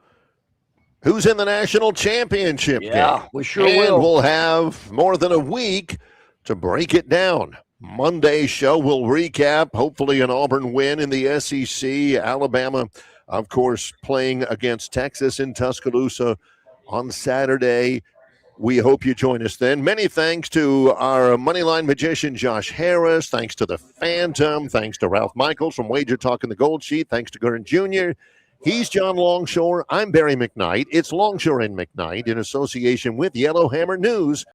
who's in the national championship game. Yeah, we sure and will. We'll have more than a week to break it down. Monday's show will recap, hopefully an Auburn win in the SEC. Alabama, of course, playing against Texas in Tuscaloosa on Saturday. We hope you join us then. Many thanks to our Moneyline magician, Josh Harris. Thanks to the Phantom. Thanks to Ralph Michaels from Wager Talk and the Gold Sheet. Thanks to Gurn Jr., He's John Longshore. I'm Barry McKnight. It's Longshore and McKnight in association with Yellowhammer News.